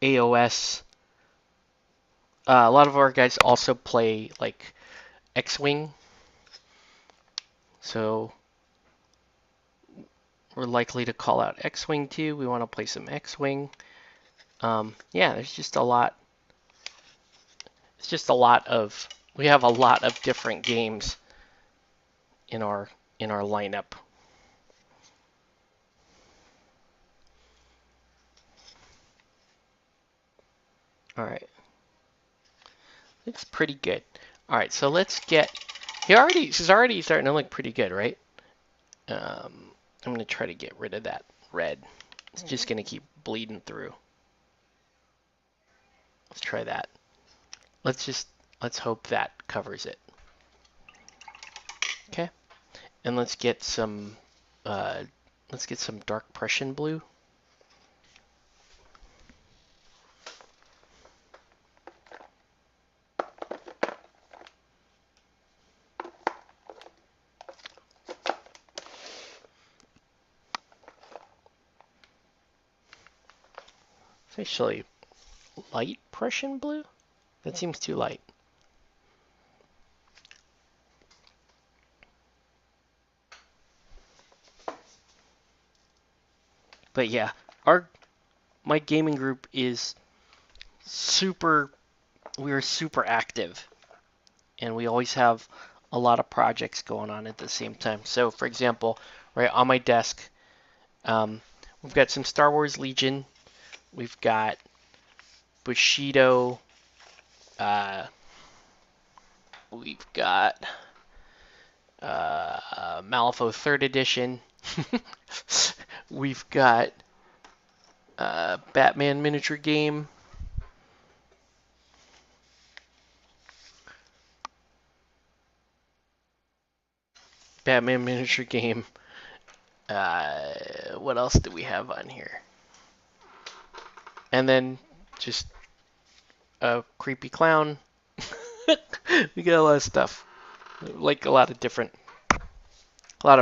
AOS. A lot of our guys also play like X-Wing, so we're likely to call out X-Wing too. We want to play some X-Wing. Yeah, there's just a lot. It's just a lot of. We have a lot of different games in our lineup. All right, it's pretty good. All right, so let's get. She's already starting to look pretty good, right? I'm gonna try to get rid of that red. It's just gonna keep bleeding through. Let's try that. Let's hope that covers it. Okay, and uh, let's get some dark Prussian blue. It's actually light Prussian blue. That seems too light. But yeah, my gaming group is we're super active, and we always have a lot of projects going on at the same time. So, for example, right on my desk, we've got some Star Wars Legion, we've got Bushido, we've got Malifaux 3rd Edition, we've got Batman miniature game. Batman miniature game. What else do we have on here? And then just a creepy clown. We got a lot of stuff. Like a lot of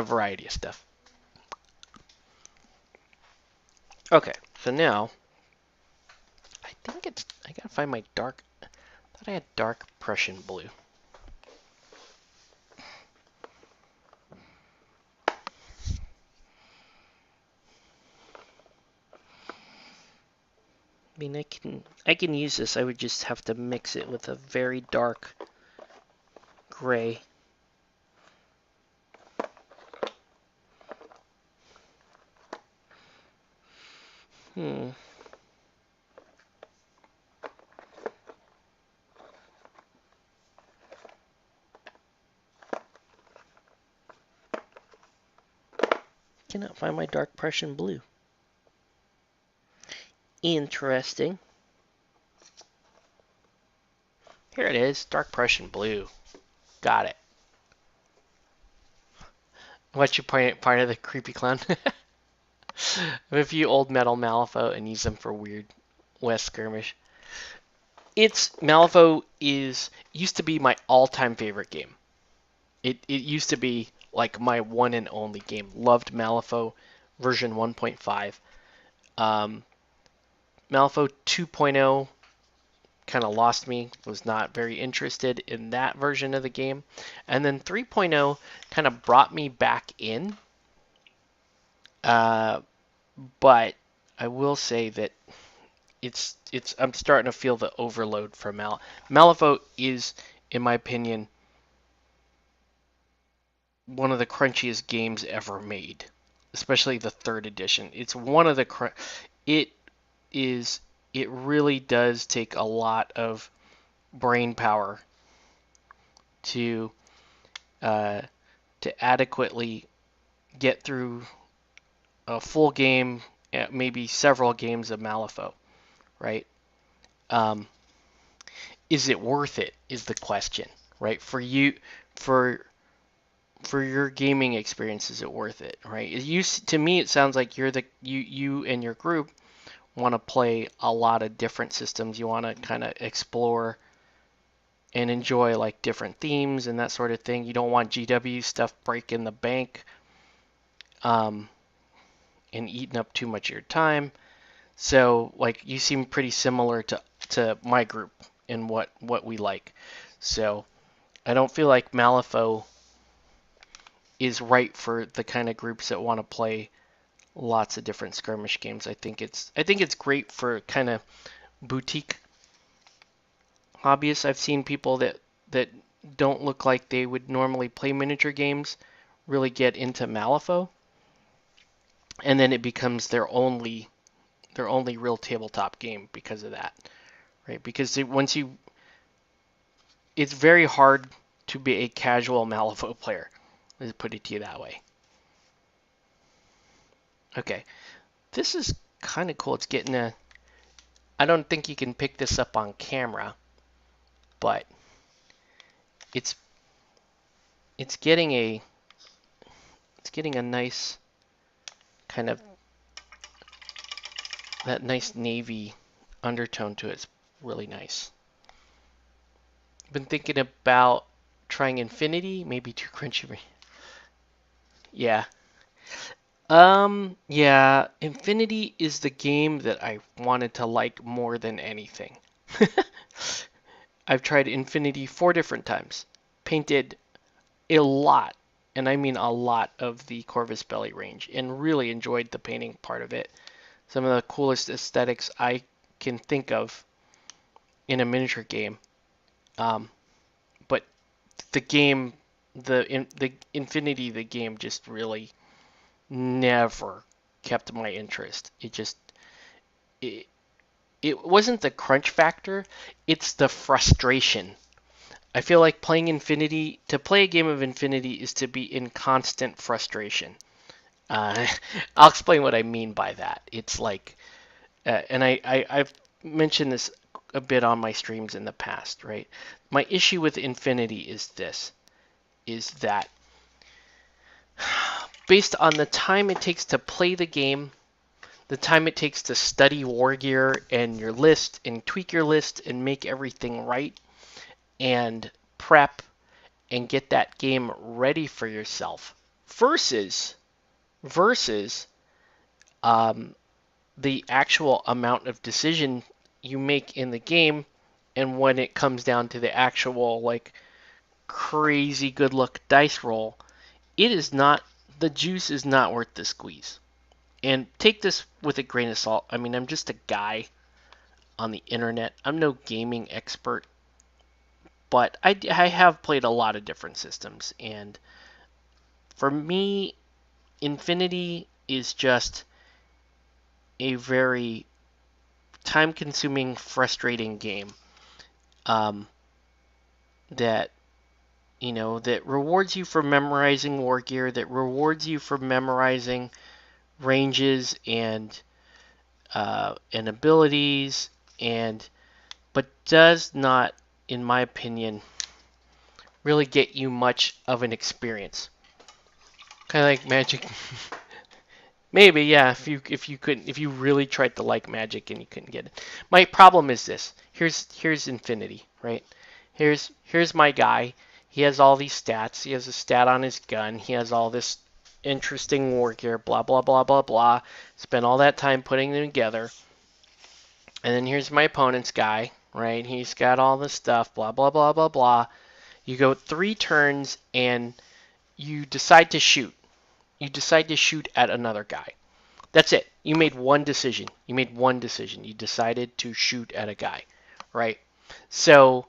variety of stuff. Okay, so now I gotta find my dark. I thought I had dark Prussian blue. I mean, I can use this. I would just have to mix it with a very dark gray. Cannot find my dark Prussian blue. Interesting. Here it is, dark Prussian blue. Got it. What's your part of the creepy clown? I have a few old metal Malifaux and use them for weird West skirmish. Malifaux used to be my all-time favorite game. It used to be like my one and only game. Loved Malifaux version 1.5. Malifaux 2.0 kind of lost me. Was not very interested in that version of the game. And then 3.0 kind of brought me back in. But I will say that I'm starting to feel the overload for Malifaux is, in my opinion, one of the crunchiest games ever made, especially the 3rd edition. It's one of the it really does take a lot of brain power to adequately get through a full game, maybe several games of Malifaux, right? Is it worth it? Is the question, right? For your gaming experience, is it worth it, right? To me, it sounds like you and your group want to play a lot of different systems. You want to kind of explore and enjoy like different themes and that sort of thing. You don't want GW stuff breaking the bank and eating up too much of your time. So like you seem pretty similar to my group in what we like. So I don't feel like Malifaux is right for the kind of groups that want to play lots of different skirmish games. I think it's great for kind of boutique hobbyists. I've seen people that don't look like they would normally play miniature games really get into Malifaux, and then it becomes their only real tabletop game because of that, right? Because it's very hard to be a casual Malifaux player. Let's put it to you that way. Okay, this is kind of cool. It's getting a. I don't think you can pick this up on camera, but it's getting a nice kind of that nice navy undertone to it. It's really nice. Been thinking about trying Infinity, maybe too crunchy. Yeah. Yeah, Infinity is the game that I wanted to like more than anything. I've tried Infinity 4 different times. Painted a lot, and I mean a lot, of the Corvus Belli range, and really enjoyed the painting part of it. Some of the coolest aesthetics I can think of in a miniature game. But the game, the Infinity, the game just really never kept my interest. It, it wasn't the crunch factor, it's the frustration. I feel like playing Infinity, to play a game of Infinity is to be in constant frustration. Uh, I'll explain what I mean by that. It's like, and I've mentioned this a bit on my streams in the past, right? My issue with Infinity is that based on the time it takes to play the game, the time it takes to study war gear and your list and tweak your list and make everything right and prep and get that game ready for yourself versus um, the actual amount of decision you make in the game, and when it comes down to the actual like crazy good luck dice roll, it is not, the juice is not worth the squeeze. And take this with a grain of salt. I mean, I'm just a guy on the internet. I'm no gaming expert, but I have played a lot of different systems, and for me, Infinity is just a very time-consuming, frustrating game um, that that rewards you for memorizing war gear, that rewards you for memorizing ranges and abilities, but does not, in my opinion, really get you much of an experience. Kind of like Magic. Maybe, yeah, if you really tried to like Magic and you couldn't get it. My problem is this. Here's Infinity, right? Here's my guy. He has all these stats. He has a stat on his gun. He has all this interesting war gear, blah blah blah blah blah. Spent all that time putting them together. And then here's my opponent's guy, right? He's got all this stuff, blah blah blah blah blah. You go 3 turns and you decide to shoot. You decide to shoot at another guy. That's it. You made one decision. You made one decision. You decided to shoot at a guy, right? So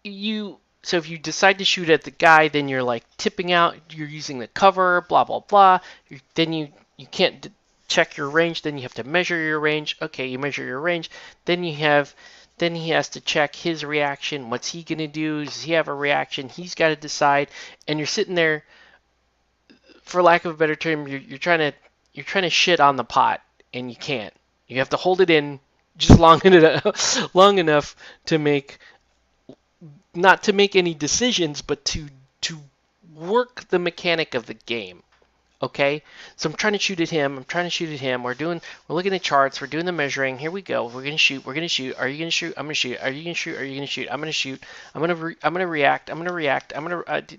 if you decide to shoot at the guy, then you're like tipping out. You're using the cover, blah blah blah. Then you can't check your range. Then you have to measure your range. Okay, you measure your range. Then he has to check his reaction. What's he gonna do? Does he have a reaction? He's got to decide. And you're sitting there, for lack of a better term, you're trying to shit on the pot, and you can't. You have to hold it in just long enough to make, not to make any decisions, but to work the mechanic of the game. Okay, so I'm trying to shoot at him. We're looking at charts. We're doing the measuring. Here we go. We're gonna shoot. Are you gonna shoot? I'm gonna shoot. Are you gonna shoot? I'm gonna shoot. I'm gonna react.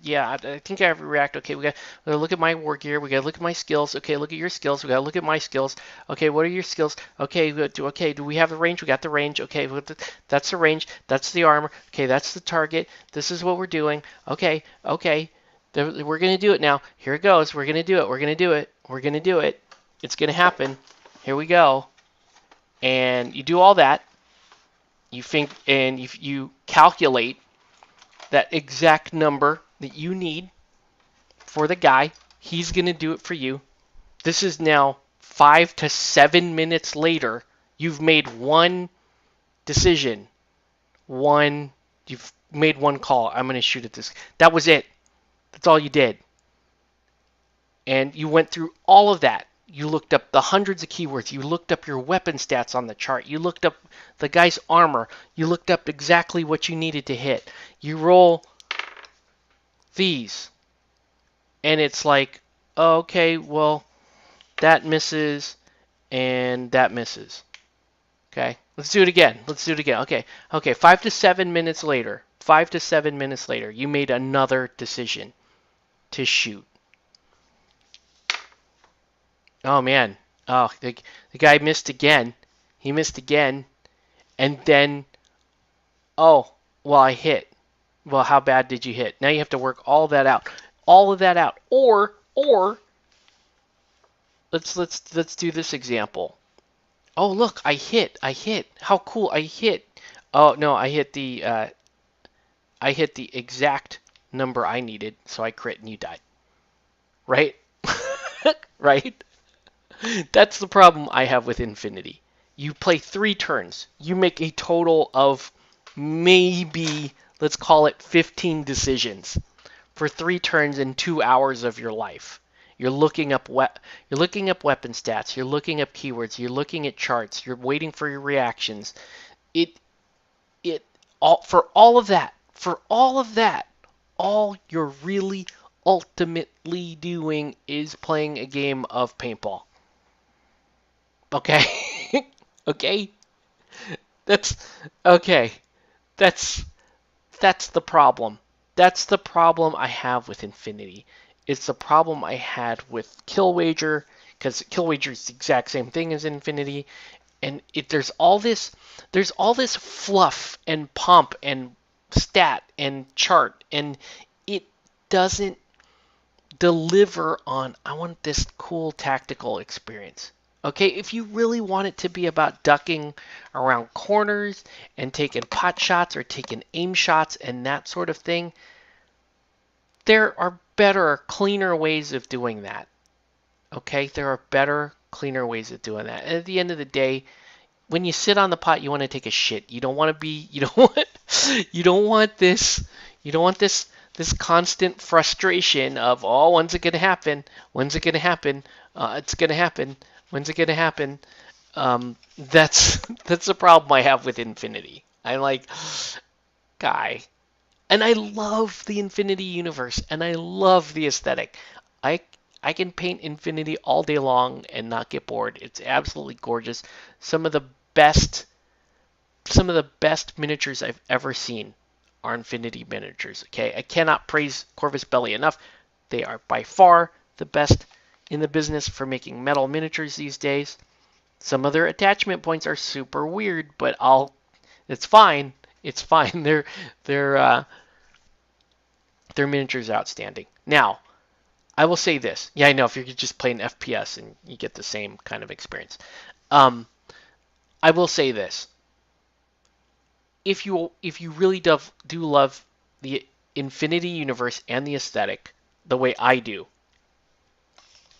Yeah. I think I have to react. Okay, we gotta look at my war gear. We gotta look at my skills. Okay, look at your skills. We gotta look at my skills. Okay, what are your skills? Okay, do we have the range? We got the range. Okay, that's the range. That's the armor. Okay, that's the target. This is what we're doing. Okay. We're going to do it now. Here it goes. We're going to do it. We're going to do it. We're going to do it. It's going to happen. Here we go. And you do all that. You think, and if you calculate that exact number that you need for the guy, he's going to do it for you. This is now 5 to 7 minutes later. You've made one decision. You've made one call. I'm going to shoot at this. That was it. That's all you did. And you went through all of that. You looked up the hundreds of keywords. You looked up your weapon stats on the chart. You looked up the guy's armor. You looked up exactly what you needed to hit. You roll these. And it's like, oh, okay, well, that misses and that misses. Okay, let's do it again. Let's do it again. Okay, 5 to 7 minutes later. 5 to 7 minutes later, you made another decision to shoot. Oh man. Oh, the guy missed again. He missed again. And then, oh, well, I hit. Well, how bad did you hit? Now you have to work all that out. All of that out. Or let's do this example. Oh, look, I hit. How cool. I hit. Oh, no, I hit the exact number I needed, so I crit and you died. Right? Right? That's the problem I have with Infinity. You play 3 turns. You make a total of maybe, let's call it 15 decisions for 3 turns and 2 hours of your life. You're looking up weapon stats. You're looking up keywords. You're looking at charts. You're waiting for your reactions. For all of that, all you're really ultimately doing is playing a game of paintball. Okay? Okay? That's okay. That's the problem. That's the problem I have with Infinity. It's the problem I had with Kill Wager, because Kill Wager is the exact same thing as Infinity, and there's all this fluff and pomp and stat and chart, and it doesn't deliver on, I want this cool tactical experience. Okay, if you really want it to be about ducking around corners and taking pot shots or taking aim shots and that sort of thing, there are better, cleaner ways of doing that. Okay, there are better, cleaner ways of doing that. And at the end of the day, when you sit on the pot, you want to take a shit. You don't want to be, you don't want this constant frustration of, oh, when's it going to happen? When's it going to happen? It's going to happen. When's it going to happen? That's the problem I have with Infinity. I'm like, guy. And I love the Infinity universe, and I love the aesthetic. I can paint Infinity all day long and not get bored. It's absolutely gorgeous. Some of the best miniatures I've ever seen are Infinity miniatures. Okay, I cannot praise Corvus Belli enough. They are by far the best in the business for making metal miniatures these days. Some of their attachment points are super weird, but it's fine. It's fine. Their miniatures are outstanding. Now, I will say this. Yeah, I know if you're just playing FPS and you get the same kind of experience. I will say this. If you really do love the Infinity universe and the aesthetic the way I do,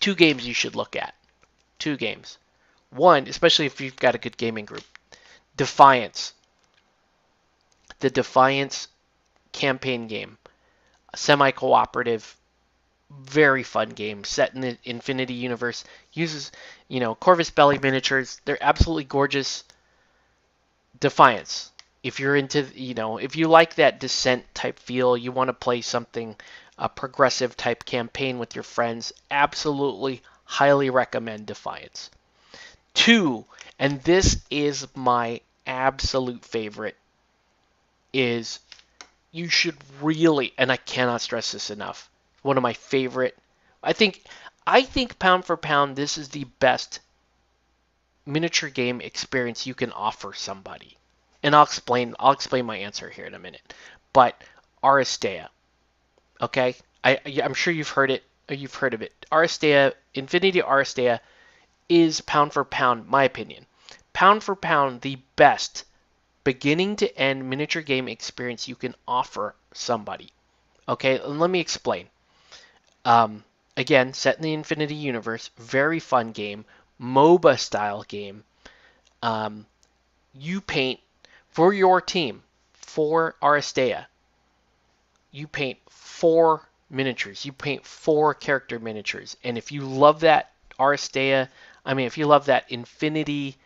2 games you should look at. 2 games. One, especially if you've got a good gaming group, Defiance. The Defiance campaign game. A semi-cooperative, very fun game set in the Infinity universe. Uses, Corvus Belli miniatures. They're absolutely gorgeous. Defiance. If you're into, if you like that Descent type feel, you want to play something, a progressive type campaign with your friends, absolutely highly recommend Defiance. 2, and this is my absolute favorite, is you should really, and I cannot stress this enough, one of my favorite, I think pound for pound, this is the best miniature game experience you can offer somebody. And I'll explain my answer here in a minute. But Aristea, okay? I'm sure you've heard it. You've heard of it. Aristea, Infinity Aristea, is pound for pound, my opinion, pound for pound the best beginning to end miniature game experience you can offer somebody. Okay, and let me explain. Again, set in the Infinity universe, very fun game, MOBA style game. You paint for your team, for Aristea. you paint 4 miniatures. You paint 4 character miniatures. And if you love that Aristea, I mean, if you love that Infinity,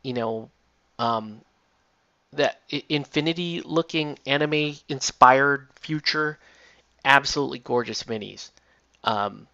you know, um, that Infinity looking anime inspired future, absolutely gorgeous minis. Um,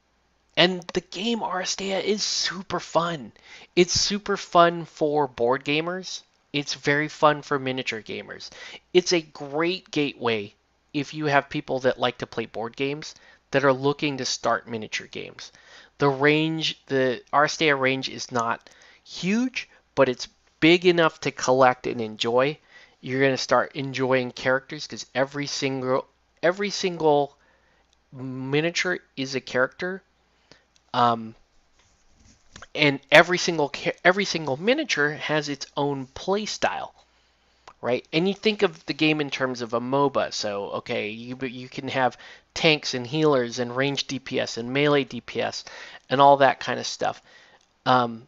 and the game Aristea is super fun. It's super fun for board gamers. It's very fun for miniature gamers. It's a great gateway if you have people that like to play board games that are looking to start miniature games. The Aristea range is not huge, but it's big enough to collect and enjoy. You're going to start enjoying characters because every single miniature is a character, um, and every single miniature has its own play style, right? And you think of the game in terms of a MOBA. So okay, you can have tanks and healers and range DPS and melee DPS and all that kind of stuff. Um,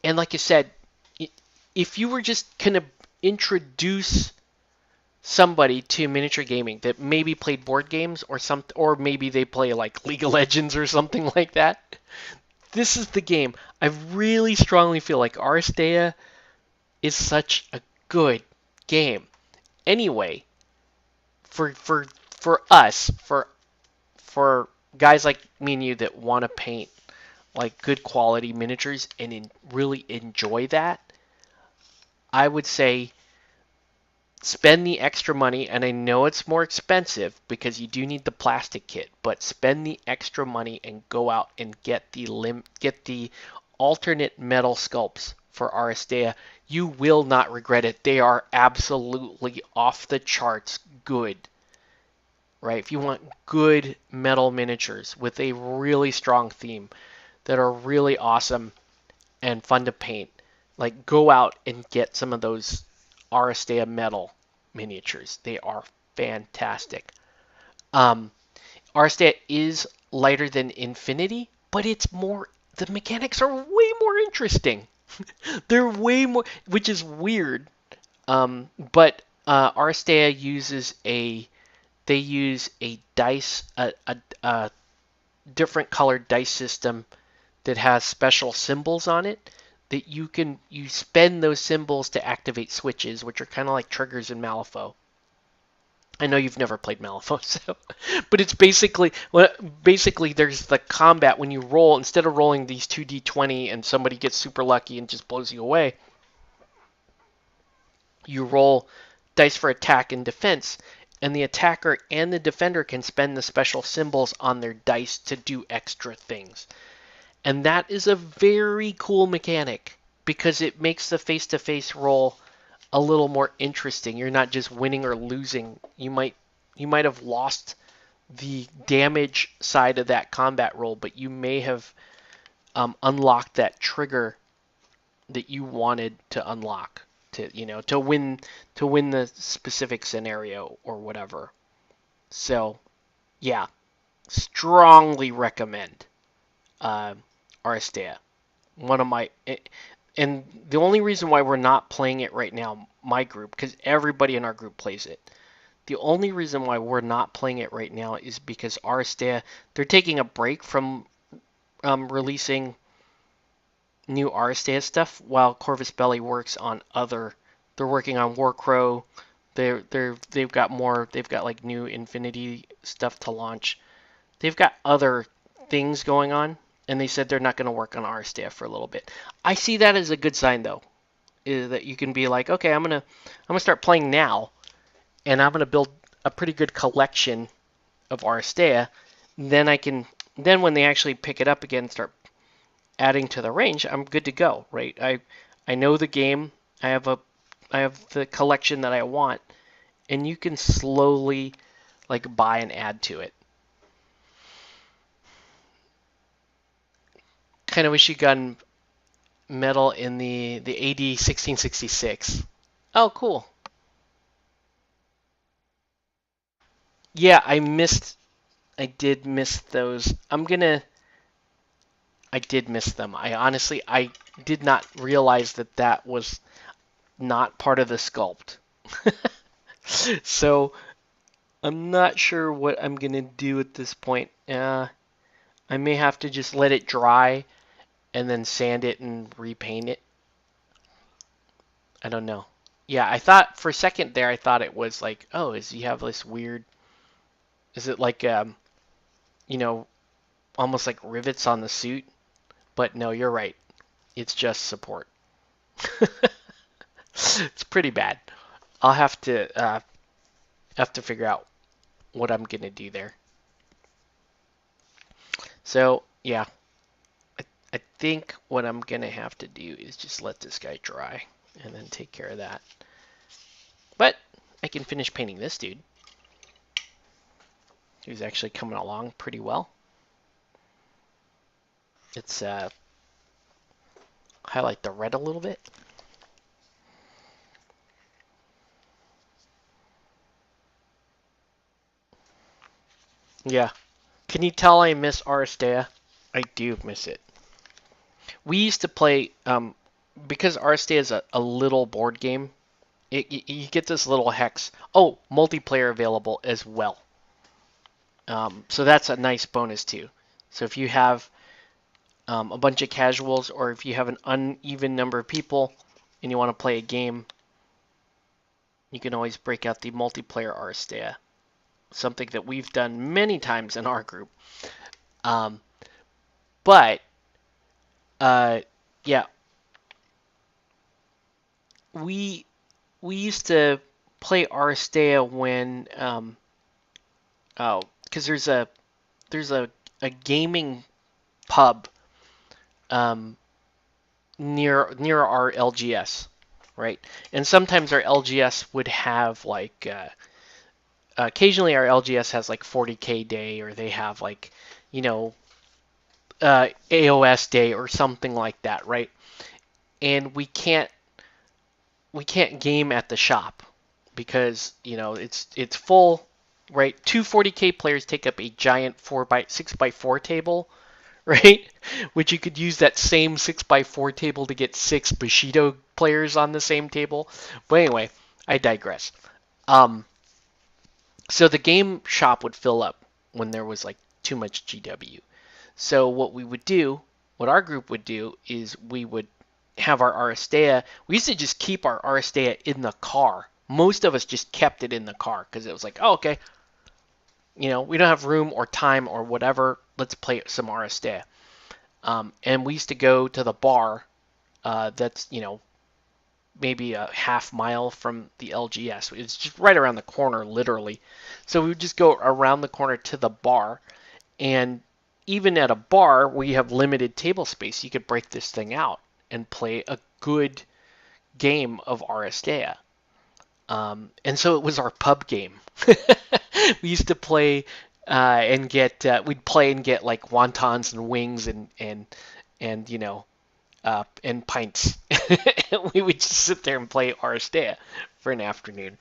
and like you said, if you were just gonna introduce somebody to miniature gaming that maybe played board games or something, or maybe they play like League of Legends or something like that, this is the game. I really strongly feel like Aristea is such a good game. Anyway, for us, for guys like me and you that want to paint like good quality miniatures and really enjoy that, I would say spend the extra money, and I know it's more expensive because you do need the plastic kit, but spend the extra money and go out and get the alternate metal sculpts for Aristea. You will not regret it. They are absolutely off the charts good. Right? If you want good metal miniatures with a really strong theme that are really awesome and fun to paint, like go out and get some of those Aristea metal miniatures. They are fantastic. Um, Aristea is lighter than Infinity, but it's more. The mechanics are way more interesting. They're way more, which is weird. But Aristea uses a they use a dice a different colored dice system that has special symbols on it that you spend those symbols to activate switches, which are kind of like triggers in Malifaux. I know you've never played Malifaux, so, but it's basically there's the combat when you roll, instead of rolling these 2d20 and somebody gets super lucky and just blows you away, you roll dice for attack and defense, and the attacker and the defender can spend the special symbols on their dice to do extra things. And that is a very cool mechanic because it makes the face-to-face roll a little more interesting. You're not just winning or losing. You might have lost the damage side of that combat roll, but you may have unlocked that trigger that you wanted to unlock to win the specific scenario or whatever. So yeah, strongly recommend uh, Aristea. One of my and the only reason why we're not playing it right now, my group, because everybody in our group plays it. The only reason why we're not playing it right now is because Aristea, they're taking a break from releasing new Aristea stuff while Corvus Belli works on other. They're working on Warcrow. They've got more. They've got like new Infinity stuff to launch. They've got other things going on, and they said they're not going to work on Aristea for a little bit. I see that as a good sign, though, is that you can be like, okay, I'm gonna start playing now, and I'm gonna build a pretty good collection of Aristea. Then when they actually pick it up again and start adding to the range, I'm good to go, right? I know the game. I have the collection that I want, and you can slowly like buy and add to it. Kind of wish you got metal in the AD 1666. Oh, cool. Yeah, I did miss those. I did miss them. I did not realize that that was not part of the sculpt. So I'm not sure what I'm gonna do at this point. I may have to just let it dry and then sand it and repaint it. I don't know. Yeah, I thought for a second there, I thought it was like, oh, is you have this weird? Is it like you know, almost like rivets on the suit? But no, you're right. It's just support. It's pretty bad. I'll have to figure out what I'm gonna do there. So yeah, I think what I'm gonna have to do is just let this guy dry and then take care of that. But I can finish painting this dude, who's actually coming along pretty well. It's highlight the red a little bit. Yeah. Can you tell I miss Aristea? I do miss it. We used to play because Aristea is a little board game. You get this little hex. Oh, multiplayer available as well. So that's a nice bonus too. So if you have a bunch of casuals, or if you have an uneven number of people and you want to play a game, you can always break out the multiplayer Aristea. Something that we've done many times in our group. Um, but uh, yeah, we we used to play Aristea when oh, because there's a gaming pub um, near our LGS, right? And sometimes our LGS would have like occasionally our LGS has like 40K day, or they have like you know AOS day or something like that, right? And we can't game at the shop because it's full, right? Two 40K players take up a giant 6x4 table, right? Which you could use that same 6x4 table to get six Bushido players on the same table. But anyway, I digress. Um, so the game shop would fill up when there was like too much GW. So what our group would do is we would have our Aristea. We used to just keep our Aristea in the car. Most of us just kept it in the car because it was like, oh, okay, we don't have room or time or whatever. Let's play some Aristea. And we used to go to the bar that's, maybe a half mile from the LGS. It's just right around the corner, literally. So we would just go around the corner to the bar. And even at a bar where you have limited table space, you could break this thing out and play a good game of Aristea. And so it was our pub game. We used to play and get we'd play and get like wontons and wings and and pints. We would just sit there and play Aristea for an afternoon.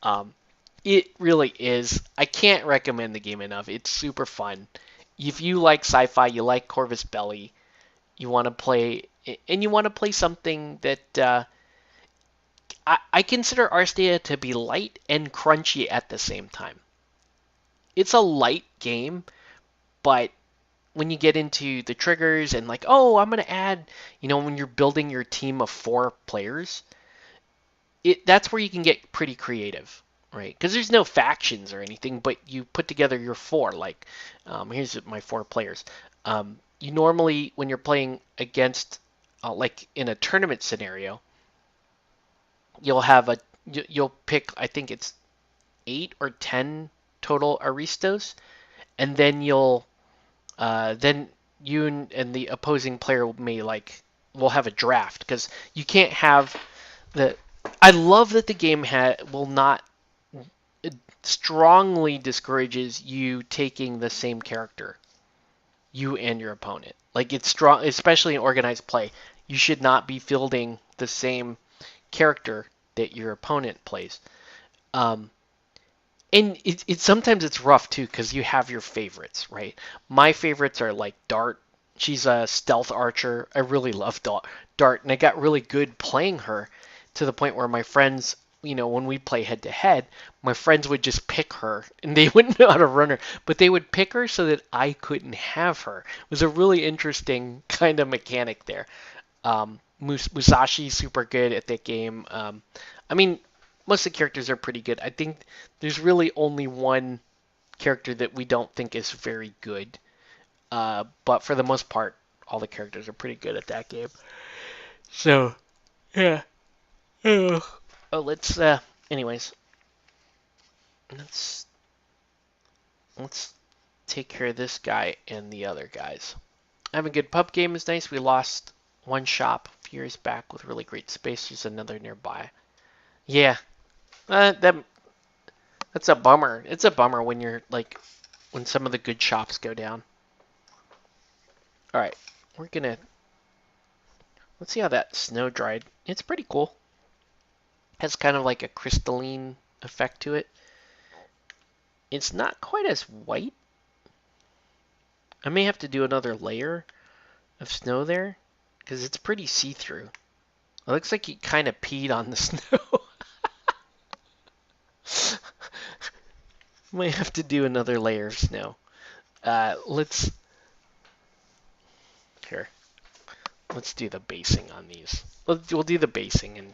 Um, it really is. I can't recommend the game enough. It's super fun. If you like sci-fi, you like Corvus Belli, you want to play, and you want to play something that I consider Aristea to be light and crunchy at the same time. It's a light game, but when you get into the triggers and like, oh, I'm going to add, when you're building your team of 4 players, that's where you can get pretty creative, right? Because there's no factions or anything, but you put together your 4. Like, here's my 4 players. You normally, when you're playing against, like in a tournament scenario, you'll pick, I think it's 8 or 10 total aristos, and then then you and the opposing player will have a draft because you can't have the. I love that the game will not strongly discourages you taking the same character, you and your opponent. Like it's strong, especially in organized play. You should not be fielding the same character that your opponent plays. Um, and sometimes it's rough too because you have your favorites, right? My favorites are like Dart. She's a stealth archer. I really love Dart, and I got really good playing her to the point where my friends when we play head to head, my friends would just pick her and they wouldn't know how to run her, but they would pick her so that I couldn't have her. It was a really interesting kind of mechanic there. Musashi's super good at that game. I mean, most of the characters are pretty good. I think there's really only one character that we don't think is very good. But for the most part, all the characters are pretty good at that game. So, yeah. Oh, let's anyways, let's let's take care of this guy and the other guys. Having a good pub game is nice. We lost one shop a few years back with really great space. There's another nearby. Yeah, that's a bummer. It's a bummer when you're like when some of the good shops go down. All right, we're gonna let's see how that snow dried. It's pretty cool. Has kind of like a crystalline effect to it. It's not quite as white. I may have to do another layer of snow there because it's pretty see-through. It looks like he kind of peed on the snow. Might have to do another layer of snow. Let's here. Let's do the basing on these. We'll do the basing and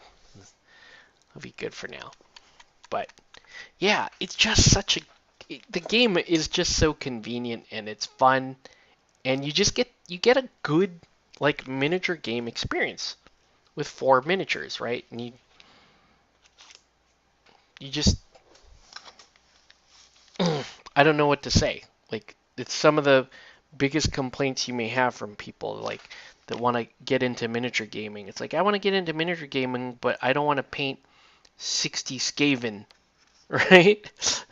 it'll be good for now. But yeah, it's just such a the game is just so convenient and it's fun and you get a good like miniature game experience with 4 miniatures, right? And you just I don't know what to say. Like it's some of the biggest complaints you may have from people like that want to get into miniature gaming. It's like I want to get into miniature gaming, but I don't want to paint 60 Skaven, right?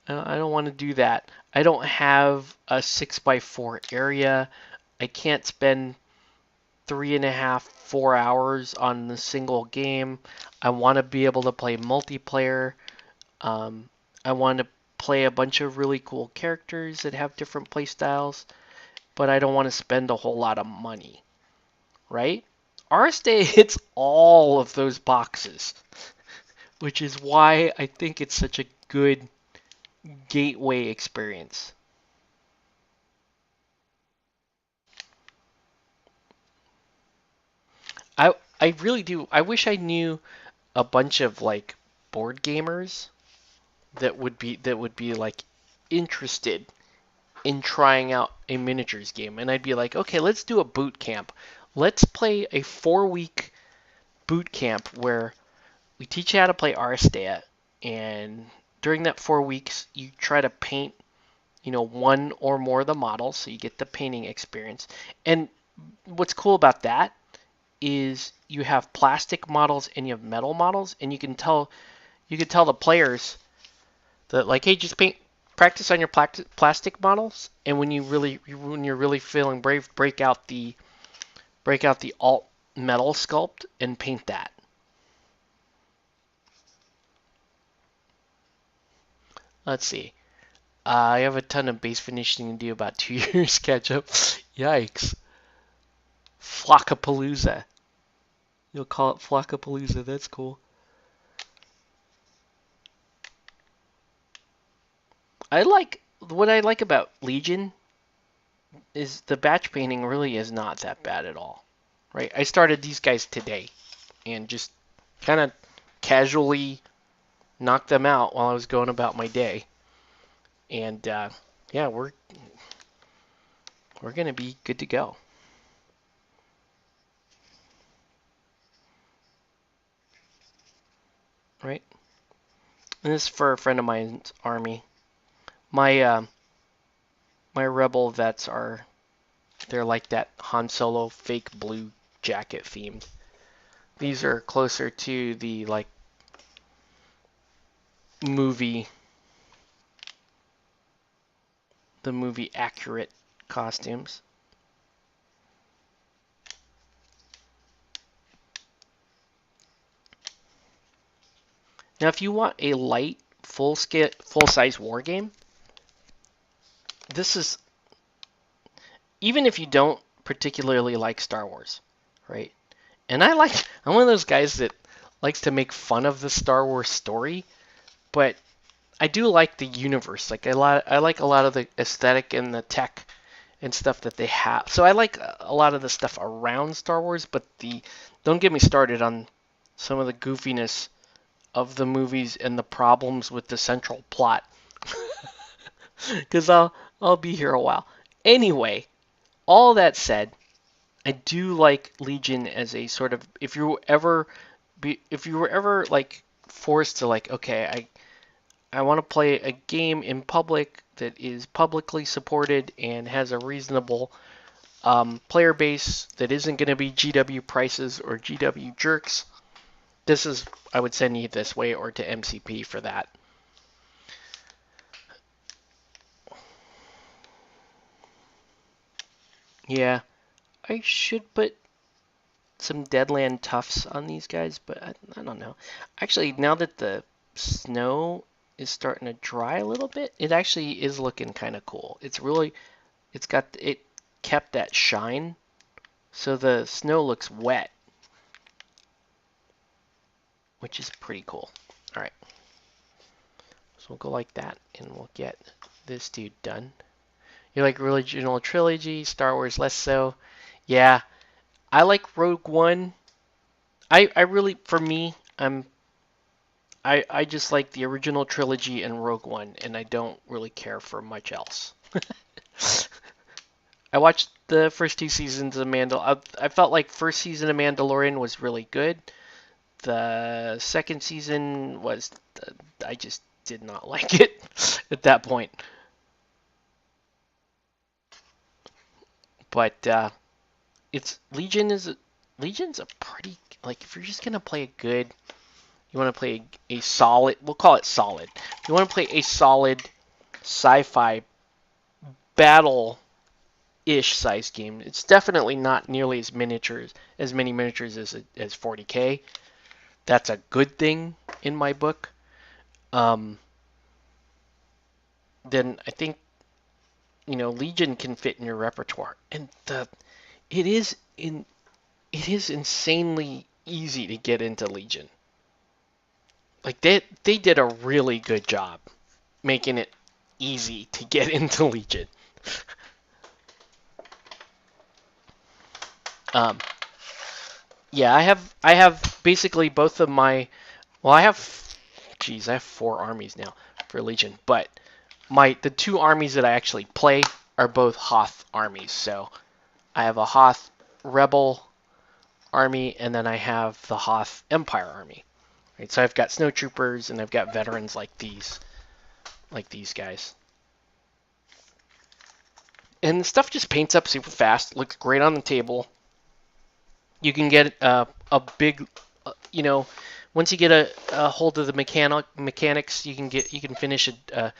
I don't want to do that. I don't have a 6x4 area. I can't spend 3.5, 4 hours on a single game. I want to be able to play multiplayer. I want to play a bunch of really cool characters that have different play styles, but I don't want to spend a whole lot of money, right? Aristea hits all of those boxes, which is why I think it's such a good gateway experience. I really do. I wish I knew a bunch of like board gamers that would be like interested in trying out a miniatures game, and I'd be like, okay, let's do a boot camp. Let's play a 4-week boot camp where we teach you how to play Aristea, and during that 4 weeks, you try to paint, one or more of the models, so you get the painting experience. And what's cool about that is you have plastic models and you have metal models, and you can tell the players that like, hey, just practice on your plastic models, and when you're really feeling brave, break out the alt metal sculpt and paint that. Let's see. I have a ton of base finishing to do, about 2 years catch up. Yikes. Flockapalooza. You'll call it Flockapalooza. That's cool. What I like about Legion is the batch painting really is not that bad at all. Right? I started these guys today and just kind of casually knocked them out while I was going about my day. And yeah, we're gonna be good to go. Right? And this is for a friend of mine's army. My my rebel vets they're like that Han Solo fake blue jacket themed. These are closer to the like movie the movie accurate costumes. Now if you want a light full size war game, this is even if you don't particularly like Star Wars, right? And I'm one of those guys that likes to make fun of the Star Wars story, but I do like the universe. I like a lot of the aesthetic and the tech and stuff that they have. So I like a lot of the stuff around Star Wars, but the don't get me started on some of the goofiness of the movies and the problems with the central plot. Because I'll be here a while. Anyway, all that said, I do like Legion as a sort of if you were ever like forced to like, okay, I want to play a game in public that is publicly supported and has a reasonable player base that isn't going to be GW prices or GW jerks. This is, I would send you this way or to MCP for that. Yeah, I should put some Deadland Tufts on these guys, but I don't know. Actually, now that the snow is starting to dry a little bit, it actually is looking kind of cool. It kept that shine, so the snow looks wet, which is pretty cool. All right, so we'll go like that, and we'll get this dude done. You like original trilogy, Star Wars less so. Yeah, I like Rogue One. I really, for me, I just like the original trilogy and Rogue One, and I don't really care for much else. I watched the first two seasons of I felt like first season of Mandalorian was really good. The second season was, I just did not like it at that point. But it's Legion's a pretty, like, if you're just gonna play a good, you want to play a solid, we'll call it solid. If you want to play a solid sci-fi battle-ish size game, it's definitely not nearly as many miniatures as 40K. That's a good thing in my book. Um, then I think Legion can fit in your repertoire, and it is in it is insanely easy to get into Legion. Like they did a really good job making it easy to get into Legion. Um, yeah, I have basically both of my well, I have 4 armies now for Legion, but the 2 armies that I actually play are both Hoth armies. So I have a Hoth Rebel army, and then I have the Hoth Empire army. Right, so I've got snowtroopers and I've got veterans like these guys. And the stuff just paints up super fast, looks great on the table. You can get a big, once you get a hold of the mechanics, you can finish a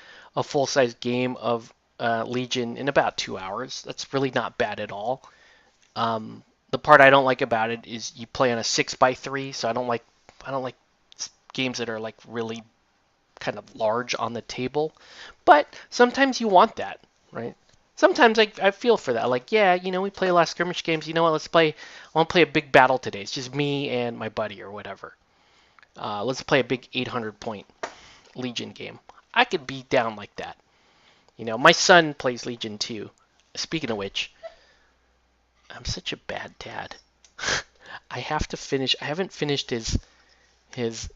full size game of Legion in about 2 hours. That's really not bad at all. The part I don't like about it is you play on a 6x3, so I don't like games that are like really kind of large on the table. But sometimes you want that, right? Sometimes I feel for that. Like, yeah, we play a lot of skirmish games. You know what? I want to play a big battle today. It's just me and my buddy or whatever. Let's play a big 800 point Legion game. I could be down like that. My son plays Legion too. Speaking of which, I'm such a bad dad. I haven't finished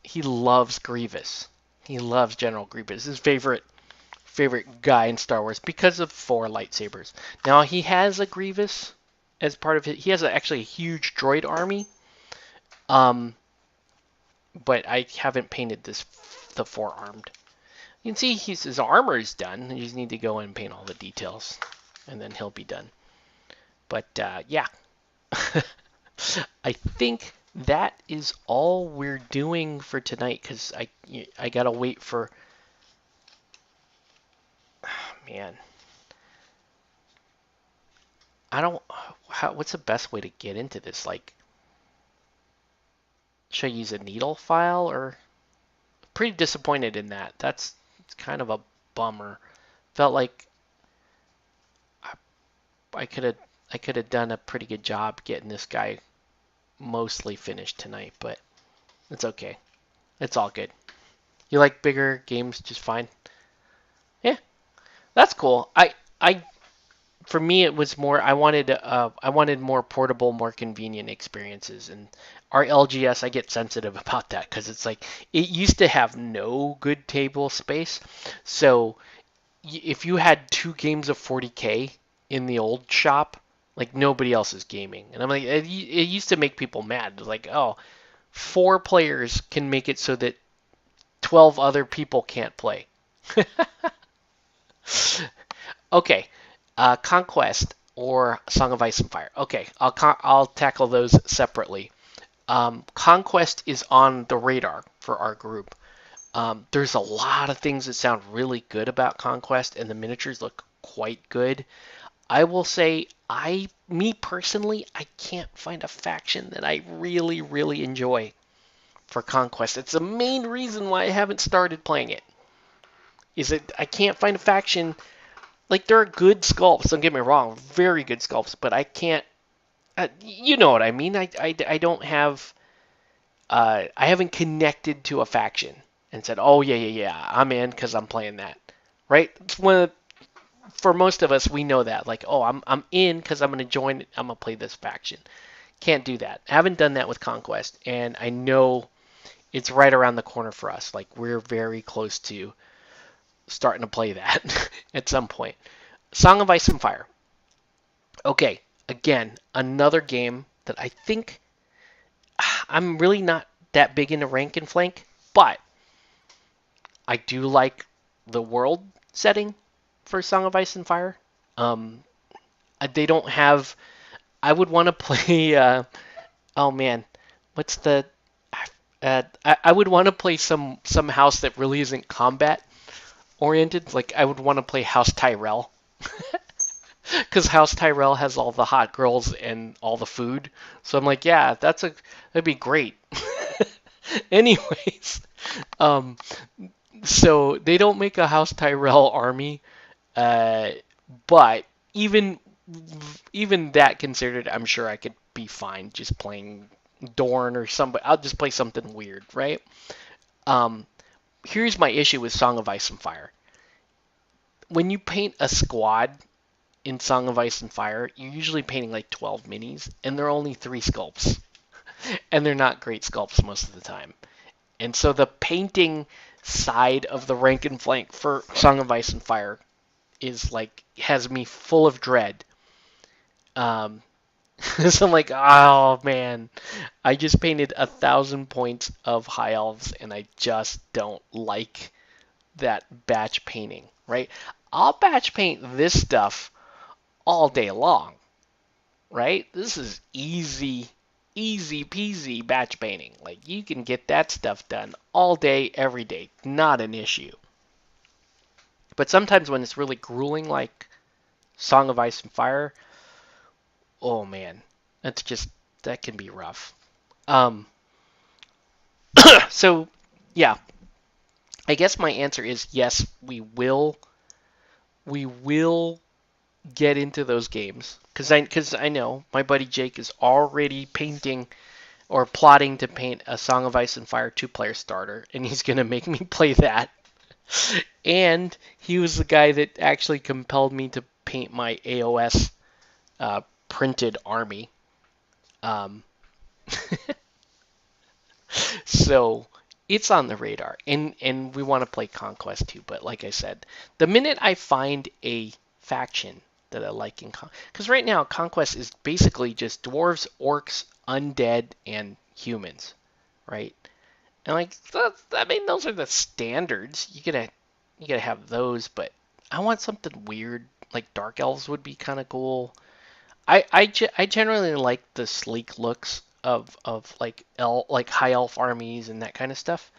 he loves Grievous. He loves General Grievous. His favorite guy in Star Wars because of 4 lightsabers. Now he has a Grievous as part of it. He has actually a huge droid army. But I haven't painted the 4-armed. You can see his armor is done. You just need to go and paint all the details, and then he'll be done. But yeah, I think that is all we're doing for tonight because I gotta wait for. Man, I don't. What's the best way to get into this? Like, should I use a needle file or? Pretty disappointed in that. It's kind of a bummer. Felt like I could have done a pretty good job getting this guy mostly finished tonight, but It's okay. It's all good. You like bigger games just fine. Yeah, that's cool. I for me it was more I wanted more portable, more convenient experiences, and our LGS I get sensitive about that because it's like it used to have no good table space, so if you had two games of 40K in the old shop, like nobody else is gaming, and I'm like it used to make people mad. It was like, oh, four players can make it so that 12 other people can't play. Okay, Conquest or Song of Ice and Fire. Okay, I'll tackle those separately. Conquest is on the radar for our group. There's a lot of things that sound really good about Conquest, and the miniatures look quite good. I will say, me personally, I can't find a faction that I really, really enjoy for Conquest. It's the main reason why I haven't started playing it. Is that I can't find a faction. Like, there are good sculpts, don't get me wrong, very good sculpts, but I can't. You know what I mean? I don't have. I haven't connected to a faction and said, oh, yeah, yeah, yeah, I'm in because I'm playing that. Right? It's one of, for most of us, we know that. Like, oh, I'm in because I'm going to join, I'm going to play this faction. Can't do that. I haven't done that with Conquest, and I know it's right around the corner for us. Like, we're very close to starting to play that at some point. Song of Ice and Fire. Okay, again, another game that I think I'm really not that big into rank and flank, but I do like the world setting for Song of Ice and Fire. Um, they don't have. I would want to play. Oh man, what's the? I would want to play some house that really isn't combat oriented. Like I would want to play House Tyrell. Because House Tyrell has all the hot girls and all the food. So I'm like, yeah, that'd be great. Anyways, um, so they don't make a House Tyrell army, uh, but even even that considered, I'm sure I could be fine just playing Dorn or somebody. I'll just play something weird, right? Um, Here's my issue with Song of Ice and Fire. When you paint a squad in Song of Ice and Fire, you're usually painting like 12 minis, and they're only 3 sculpts. And they're not great sculpts most of the time. And so the painting side of the rank and flank for Song of Ice and Fire is like, has me full of dread. Um, so I'm like, oh man, I just painted 1,000 points of High Elves, and I just don't like that batch painting, right? I'll batch paint this stuff all day long, right? This is easy peasy batch painting. Like you can get that stuff done all day, every day, not an issue. But sometimes when it's really grueling, like Song of Ice and Fire, oh man, that can be rough. Um, so yeah, I guess my answer is yes. We will get into those games because I know my buddy Jake is already painting or plotting to paint a Song of Ice and Fire 2-player starter, and he's gonna make me play that. And he was the guy that actually compelled me to paint my AOS printed army. Um, so it's on the radar, and we want to play Conquest too. But like I said, the minute I find a faction that I like in because right now Conquest is basically just dwarves, orcs, undead, and humans, right? And like I mean, those are the standards. You gotta have those, but I want something weird. Like dark elves would be kind of cool. I generally like the sleek looks of like high elf armies and that kind of stuff.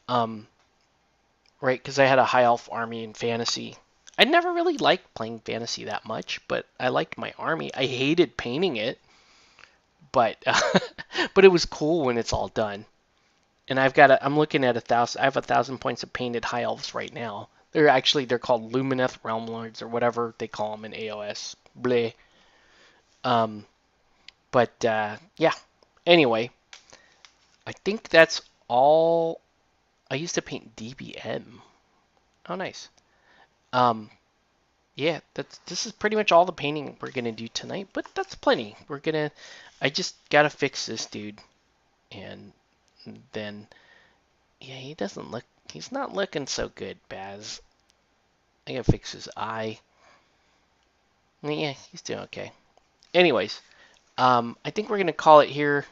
Um, right? Because I had a high elf army in fantasy. I never really liked playing fantasy that much, but I liked my army. I hated painting it, but but it was cool when it's all done. And I'm looking at 1,000. I have 1,000 points of painted high elves right now. They're called Lumineth Realm Lords or whatever they call them in AOS. Bleh. Um, but yeah. Anyway, I think that's all. I used to paint DBM. Oh, nice. Um, yeah, this is pretty much all the painting we're gonna do tonight, but that's plenty. I just gotta fix this dude, and then, yeah, he's not looking so good, Baz. I gotta fix his eye. Yeah, he's doing okay. Anyways, I think we're gonna call it here.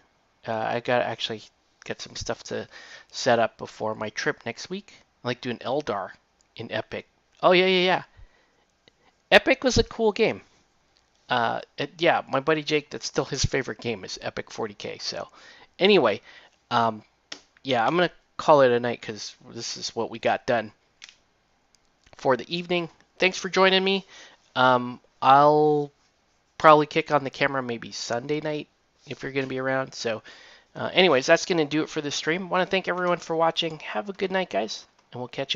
I got actually get some stuff to set up before my trip next week. I like doing Eldar in Epic. Oh yeah, yeah, yeah. Epic was a cool game. Yeah, my buddy Jake, that's still his favorite game is Epic 40K. So, anyway, um, yeah, I'm gonna call it a night because this is what we got done for the evening. Thanks for joining me. I'll probably kick on the camera maybe Sunday night if you're gonna be around. So, anyways, that's gonna do it for this stream. Want to thank everyone for watching. Have a good night, guys, and we'll catch you.